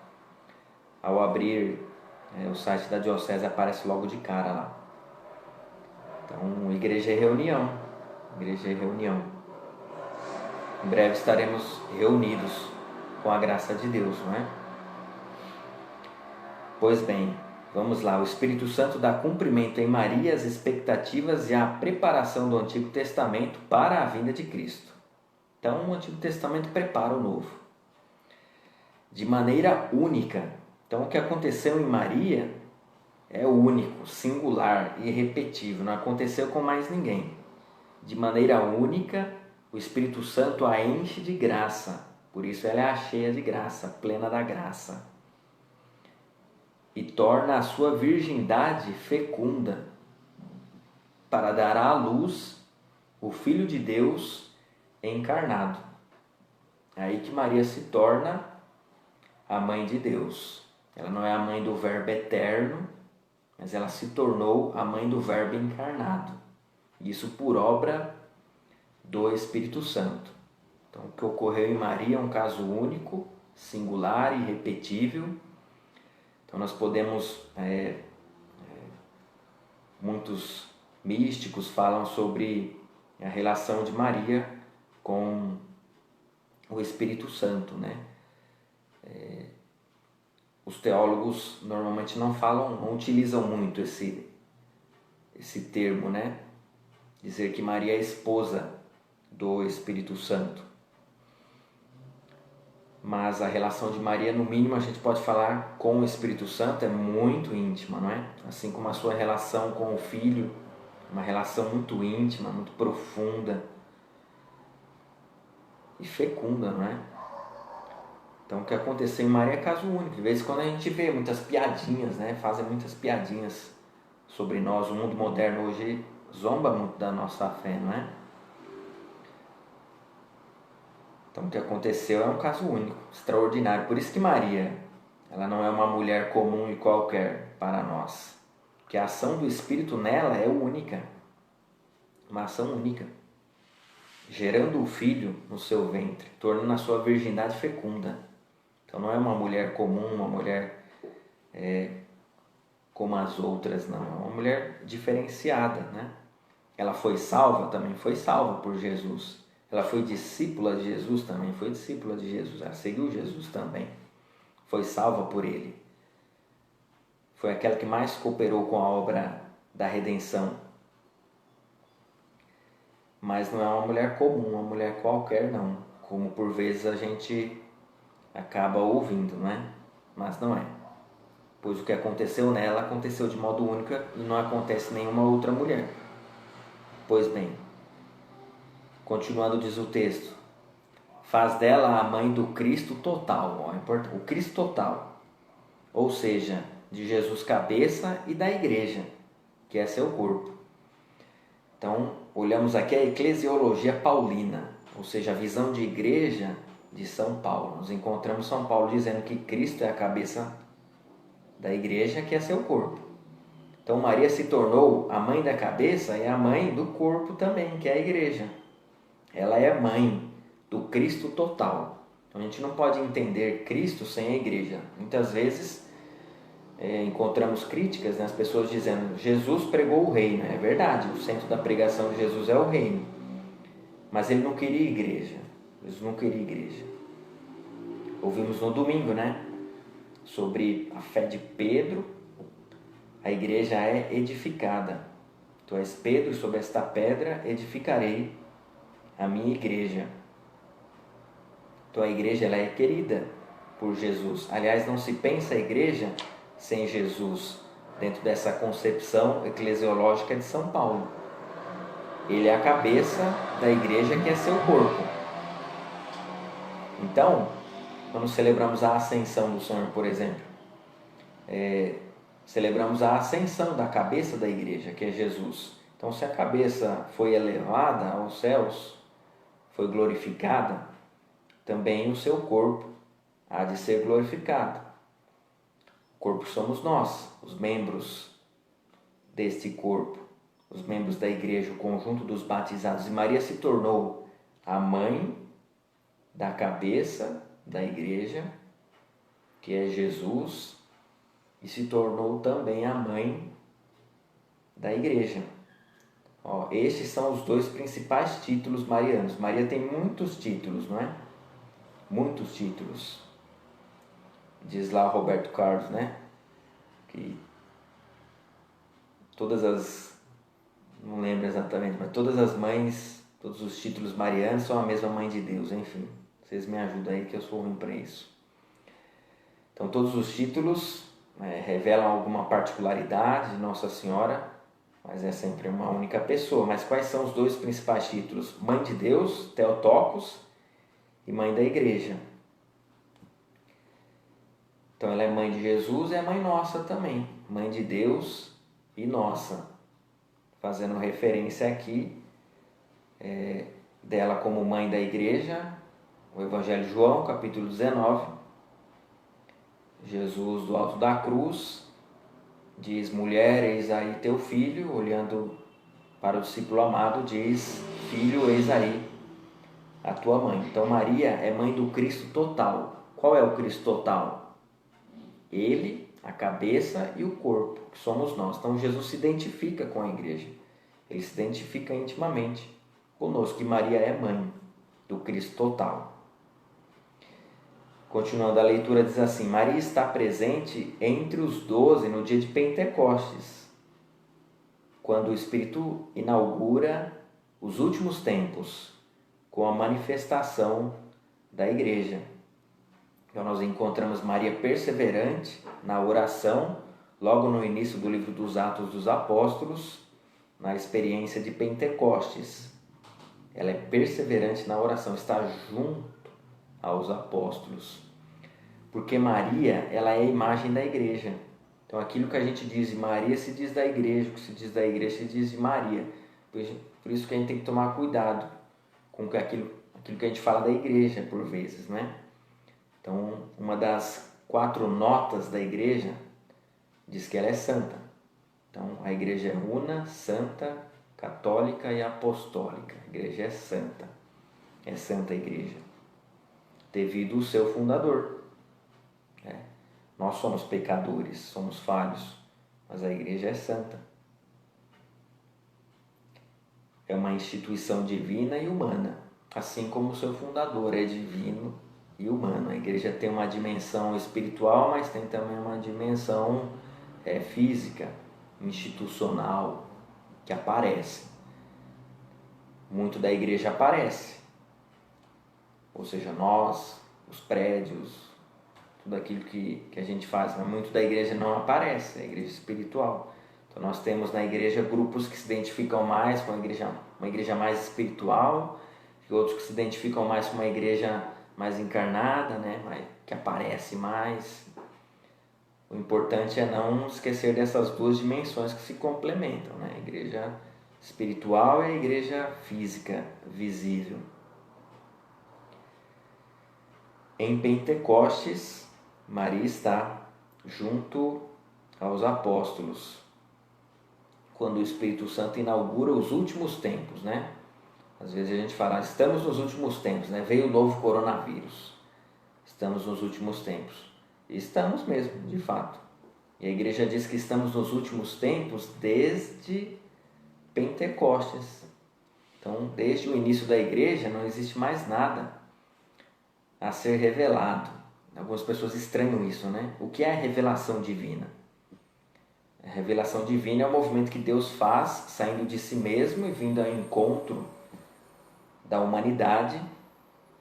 Ao abrir o site da Diocese aparece logo de cara lá. Então, igreja é reunião, igreja é reunião. Em breve estaremos reunidos com a graça de Deus, não é? Pois bem, vamos lá. O Espírito Santo dá cumprimento em Maria às expectativas e à preparação do Antigo Testamento para a vinda de Cristo. Então, o Antigo Testamento prepara o Novo. De maneira única. Então, o que aconteceu em Maria é único, singular e irrepetível. Não aconteceu com mais ninguém. De maneira única, o Espírito Santo a enche de graça. Por isso ela é a cheia de graça, plena da graça. E torna a sua virgindade fecunda, para dar à luz o Filho de Deus encarnado. É aí que Maria se torna a mãe de Deus. Ela não é a mãe do Verbo eterno, mas ela se tornou a mãe do Verbo encarnado. Isso por obra do Espírito Santo. Então, o que ocorreu em Maria é um caso único, singular e irrepetível. Então, nós podemos... muitos místicos falam sobre a relação de Maria com o Espírito Santo, né? Os teólogos normalmente não utilizam muito esse termo, né? Dizer que Maria é esposa do Espírito Santo. Mas a relação de Maria, no mínimo, a gente pode falar com o Espírito Santo, é muito íntima, não é? Assim como a sua relação com o Filho, uma relação muito íntima, muito profunda e fecunda, não é? Então, o que aconteceu em Maria é caso único. De vez em quando a gente vê muitas piadinhas, né? Fazem muitas piadinhas sobre nós. O mundo moderno hoje zomba muito da nossa fé, não é? Então, o que aconteceu é um caso único, extraordinário. Por isso que Maria, ela não é uma mulher comum e qualquer para nós. Porque a ação do Espírito nela é única. Uma ação única. Gerando o Filho no seu ventre, tornando a sua virgindade fecunda. Então, não é uma mulher comum, uma mulher como as outras, não. É uma mulher diferenciada, né? Ela foi salva? Também foi salva por Jesus. Ela foi discípula de Jesus? Também foi discípula de Jesus. Ela seguiu Jesus também. Foi salva por Ele. Foi aquela que mais cooperou com a obra da redenção. Mas não é uma mulher comum, uma mulher qualquer, não. Como por vezes a gente acaba ouvindo, não é? Mas não é. Pois o que aconteceu nela aconteceu de modo único e não acontece em nenhuma outra mulher. Pois bem, continuando diz o texto, faz dela a mãe do Cristo total, o Cristo total, ou seja, de Jesus cabeça e da igreja, que é seu corpo. Então, olhamos aqui a eclesiologia paulina, ou seja, a visão de igreja de São Paulo. Nós encontramos São Paulo dizendo que Cristo é a cabeça da igreja, que é seu corpo. Então, Maria se tornou a mãe da cabeça e a mãe do corpo também, que é a igreja. Ela é mãe do Cristo total. Então, a gente não pode entender Cristo sem a igreja. Muitas vezes encontramos críticas, né, as pessoas dizendo Jesus pregou o reino. É verdade, o centro da pregação de Jesus é o reino. Mas ele não queria igreja. Jesus não queria igreja. Ouvimos no domingo, né, sobre a fé de Pedro. A igreja é edificada. Tu és Pedro, sobre esta pedra edificarei a minha igreja. Então a igreja ela é querida por Jesus. Aliás, não se pensa a igreja sem Jesus, dentro dessa concepção eclesiológica de São Paulo. Ele é a cabeça da igreja, que é seu corpo. Então, quando celebramos a ascensão do Senhor, por exemplo, celebramos a ascensão da cabeça da igreja, que é Jesus. Então, se a cabeça foi elevada aos céus, foi glorificada, também o seu corpo há de ser glorificado. O corpo somos nós, os membros deste corpo, os membros da igreja, o conjunto dos batizados. E Maria se tornou a mãe da cabeça da igreja, que é Jesus, e se tornou também a mãe da igreja. Estes são os dois principais títulos marianos. Maria tem muitos títulos, não é? Muitos títulos. Diz lá o Roberto Carlos, né? Que todas as... não lembro exatamente, mas todas as mães, todos os títulos marianos são a mesma mãe de Deus, enfim. Vocês me ajudam aí que eu sou ruim para isso. Então todos os títulos revelam alguma particularidade de Nossa Senhora, mas é sempre uma única pessoa. Mas quais são os dois principais títulos? Mãe de Deus, Theotokos, e Mãe da Igreja. Então ela é mãe de Jesus e é mãe nossa também. Mãe de Deus e nossa. Fazendo referência aqui dela como mãe da Igreja, o Evangelho de João, capítulo 19. Jesus do alto da cruz diz: mulher, eis aí teu filho. Olhando para o discípulo amado, diz: filho, eis aí a tua mãe. Então Maria é mãe do Cristo total. Qual é o Cristo total? Ele, a cabeça e o corpo, que somos nós. Então Jesus se identifica com a igreja. Ele se identifica intimamente conosco, que Maria é mãe do Cristo total. Continuando a leitura, diz assim: Maria está presente entre os 12 no dia de Pentecostes, quando o Espírito inaugura os últimos tempos com a manifestação da igreja. Então nós encontramos Maria perseverante na oração, logo no início do livro dos Atos dos Apóstolos, na experiência de Pentecostes. Ela é perseverante na oração, está junto aos apóstolos, porque Maria, ela é a imagem da igreja. Então aquilo que a gente diz de Maria se diz da igreja, o que se diz da igreja se diz de Maria. Por isso que a gente tem que tomar cuidado com aquilo que a gente fala da igreja por vezes, né? Então uma das 4 notas da igreja diz que ela é santa. Então a igreja é una, santa, católica e apostólica. A igreja é santa a igreja, devido ao seu fundador. Nós somos pecadores, somos falhos, mas a igreja é santa. É uma instituição divina e humana, assim como o seu fundador é divino e humano. A igreja tem uma dimensão espiritual, mas tem também uma dimensão física, institucional, que aparece. Muito da igreja aparece, ou seja, nós, os prédios, tudo aquilo que a gente faz, mas muito da igreja não aparece, a igreja espiritual. Então nós temos na igreja grupos que se identificam mais com uma igreja mais espiritual, e outros que se identificam mais com uma igreja mais encarnada, né? Que aparece mais. O importante é não esquecer dessas duas dimensões que se complementam, né? A igreja espiritual e a igreja física, visível. Em Pentecostes, Maria está junto aos apóstolos, quando o Espírito Santo inaugura os últimos tempos, né? Às vezes a gente fala, estamos nos últimos tempos, né? Veio o novo coronavírus, estamos nos últimos tempos. E estamos mesmo, de fato. E a igreja diz que estamos nos últimos tempos desde Pentecostes. Então, desde o início da igreja não existe mais nada a ser revelado. Algumas pessoas estranham isso, né? O que é a revelação divina? A revelação divina é o movimento que Deus faz, saindo de si mesmo e vindo ao encontro da humanidade,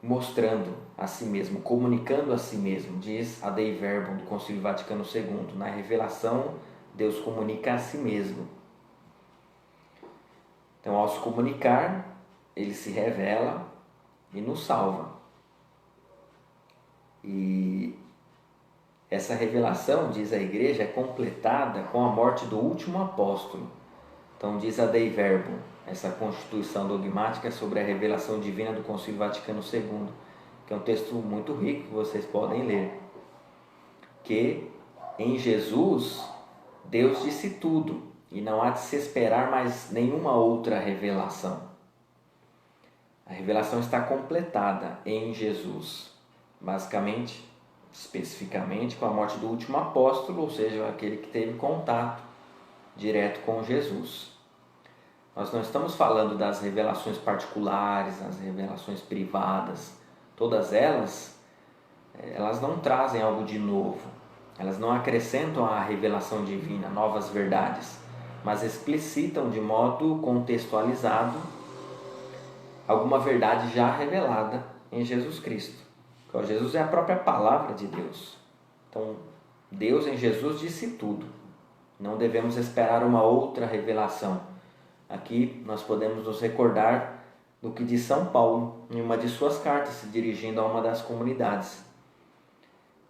mostrando a si mesmo, comunicando a si mesmo, diz a Dei Verbum do Concílio Vaticano II. Na revelação, Deus comunica a si mesmo. Então, ao se comunicar, Ele se revela e nos salva. E essa revelação, diz a igreja, é completada com a morte do último apóstolo. Então diz a Dei Verbum, essa constituição dogmática sobre a revelação divina do Concílio Vaticano II, que é um texto muito rico que vocês podem ler, que Em Jesus, Deus disse tudo e não há de se esperar mais nenhuma outra revelação. A revelação está completada em Jesus, basicamente, especificamente com a morte do último apóstolo, ou seja, aquele que teve contato direto com Jesus. Nós não estamos falando das revelações particulares, das revelações privadas. Todas elas não trazem algo de novo. Elas não acrescentam à revelação divina novas verdades, mas explicitam de modo contextualizado alguma verdade já revelada em Jesus Cristo. Porque Jesus é a própria palavra de Deus. Então, Deus em Jesus disse tudo. Não devemos esperar uma outra revelação. Aqui nós podemos nos recordar do que diz São Paulo em uma de suas cartas, se dirigindo a uma das comunidades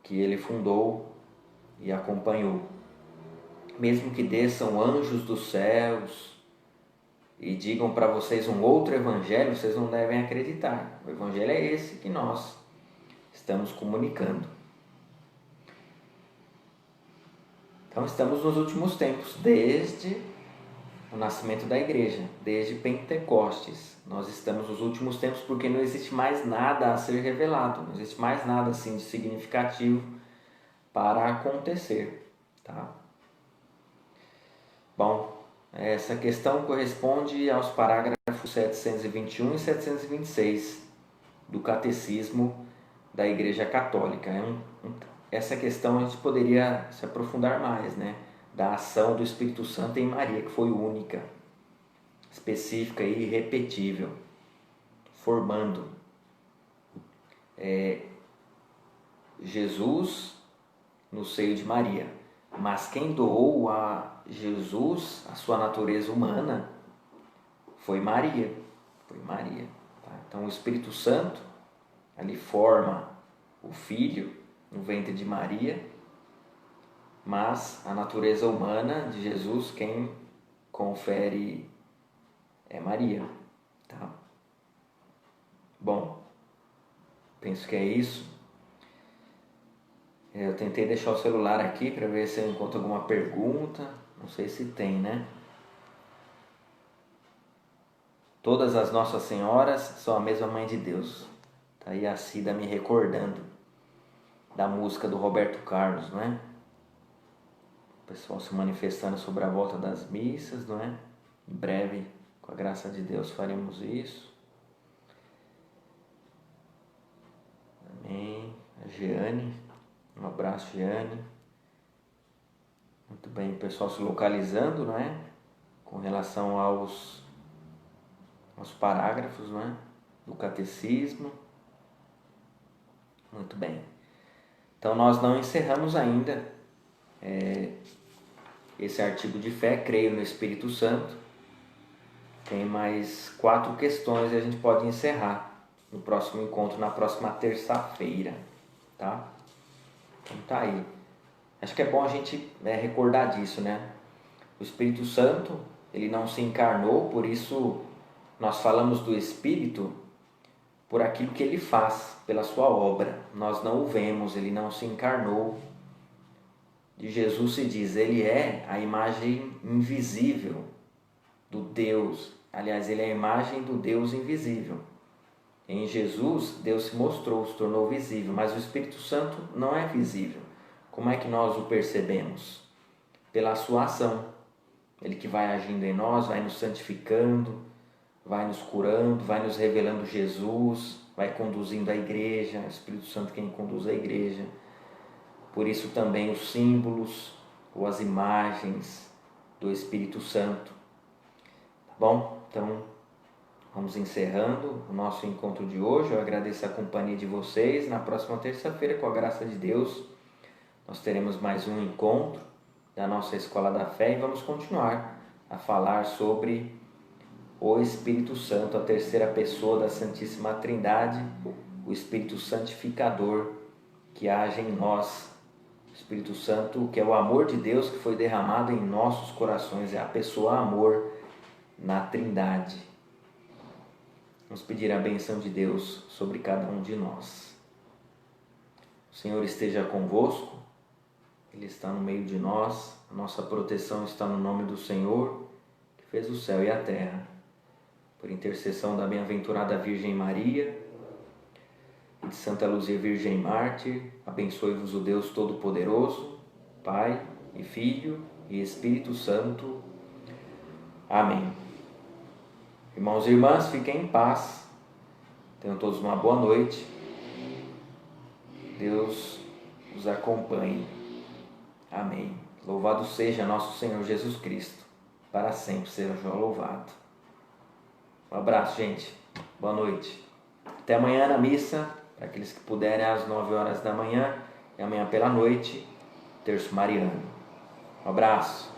que ele fundou e acompanhou. Mesmo que desçam anjos dos céus e digam para vocês um outro evangelho, vocês não devem acreditar. O evangelho é esse que nós estamos comunicando. Então estamos nos últimos tempos, desde o nascimento da igreja, desde Pentecostes. Nós estamos nos últimos tempos porque não existe mais nada a ser revelado, não existe mais nada assim de significativo para acontecer, tá? Bom, essa questão corresponde aos parágrafos 721 e 726 do Catecismo da Igreja Católica. Essa questão a gente poderia se aprofundar mais, né? Da ação do Espírito Santo em Maria, que foi única, específica e irrepetível, formando Jesus no seio de Maria. Mas quem doou a Jesus a sua natureza humana foi Maria. Tá? Então o Espírito Santo ali forma o Filho no ventre de Maria, mas a natureza humana de Jesus quem confere é Maria. Tá? Bom, penso que é isso. Eu tentei deixar o celular aqui para ver se eu encontro alguma pergunta. Não sei se tem, né? Todas as Nossas Senhoras são a mesma Mãe de Deus. Tá aí a Cida me recordando da música do Roberto Carlos, não é? O pessoal se manifestando sobre a volta das missas, não é? Em breve, com a graça de Deus, faremos isso. Amém. A Jeane. Um abraço, Jeane. Muito bem, o pessoal se localizando, não é? Com relação aos parágrafos, não é? Do catecismo. Muito bem. Então nós não encerramos ainda esse artigo de fé, creio no Espírito Santo. Tem mais 4 questões e a gente pode encerrar no próximo encontro, na próxima terça-feira, tá? Então tá aí. Acho que é bom a gente recordar disso, né? O Espírito Santo, ele não se encarnou, por isso nós falamos do Espírito por aquilo que ele faz, pela sua obra. Nós não o vemos, ele não se encarnou. De Jesus se diz, ele é a imagem invisível do Deus. Aliás, ele é a imagem do Deus invisível. Em Jesus, Deus se mostrou, se tornou visível, mas o Espírito Santo não é visível. Como é que nós o percebemos? Pela sua ação. Ele que vai agindo em nós, vai nos santificando, vai nos curando, vai nos revelando Jesus, vai conduzindo a igreja. O Espírito Santo quem conduz a igreja. Por isso também os símbolos ou as imagens do Espírito Santo. Tá bom? Então, vamos encerrando o nosso encontro de hoje. Eu agradeço a companhia de vocês. Na próxima terça-feira, com a graça de Deus, nós teremos mais um encontro da nossa Escola da Fé e vamos continuar a falar sobre o Espírito Santo, a terceira pessoa da Santíssima Trindade, o Espírito Santificador que age em nós. O Espírito Santo, que é o amor de Deus que foi derramado em nossos corações, é a pessoa amor na Trindade. Vamos pedir a benção de Deus sobre cada um de nós. O Senhor esteja convosco, Ele está no meio de nós, a nossa proteção está no nome do Senhor, que fez o céu e a terra. Por intercessão da bem-aventurada Virgem Maria e de Santa Luzia Virgem Mártir, abençoe-vos o Deus Todo-Poderoso, Pai e Filho e Espírito Santo. Amém. Irmãos e irmãs, fiquem em paz. Tenham todos uma boa noite. Deus os acompanhe. Amém. Louvado seja nosso Senhor Jesus Cristo. Para sempre seja louvado. Um abraço, gente. Boa noite. Até amanhã na missa, para aqueles que puderem, às 9 horas da manhã, e amanhã pela noite, terço mariano. Um abraço.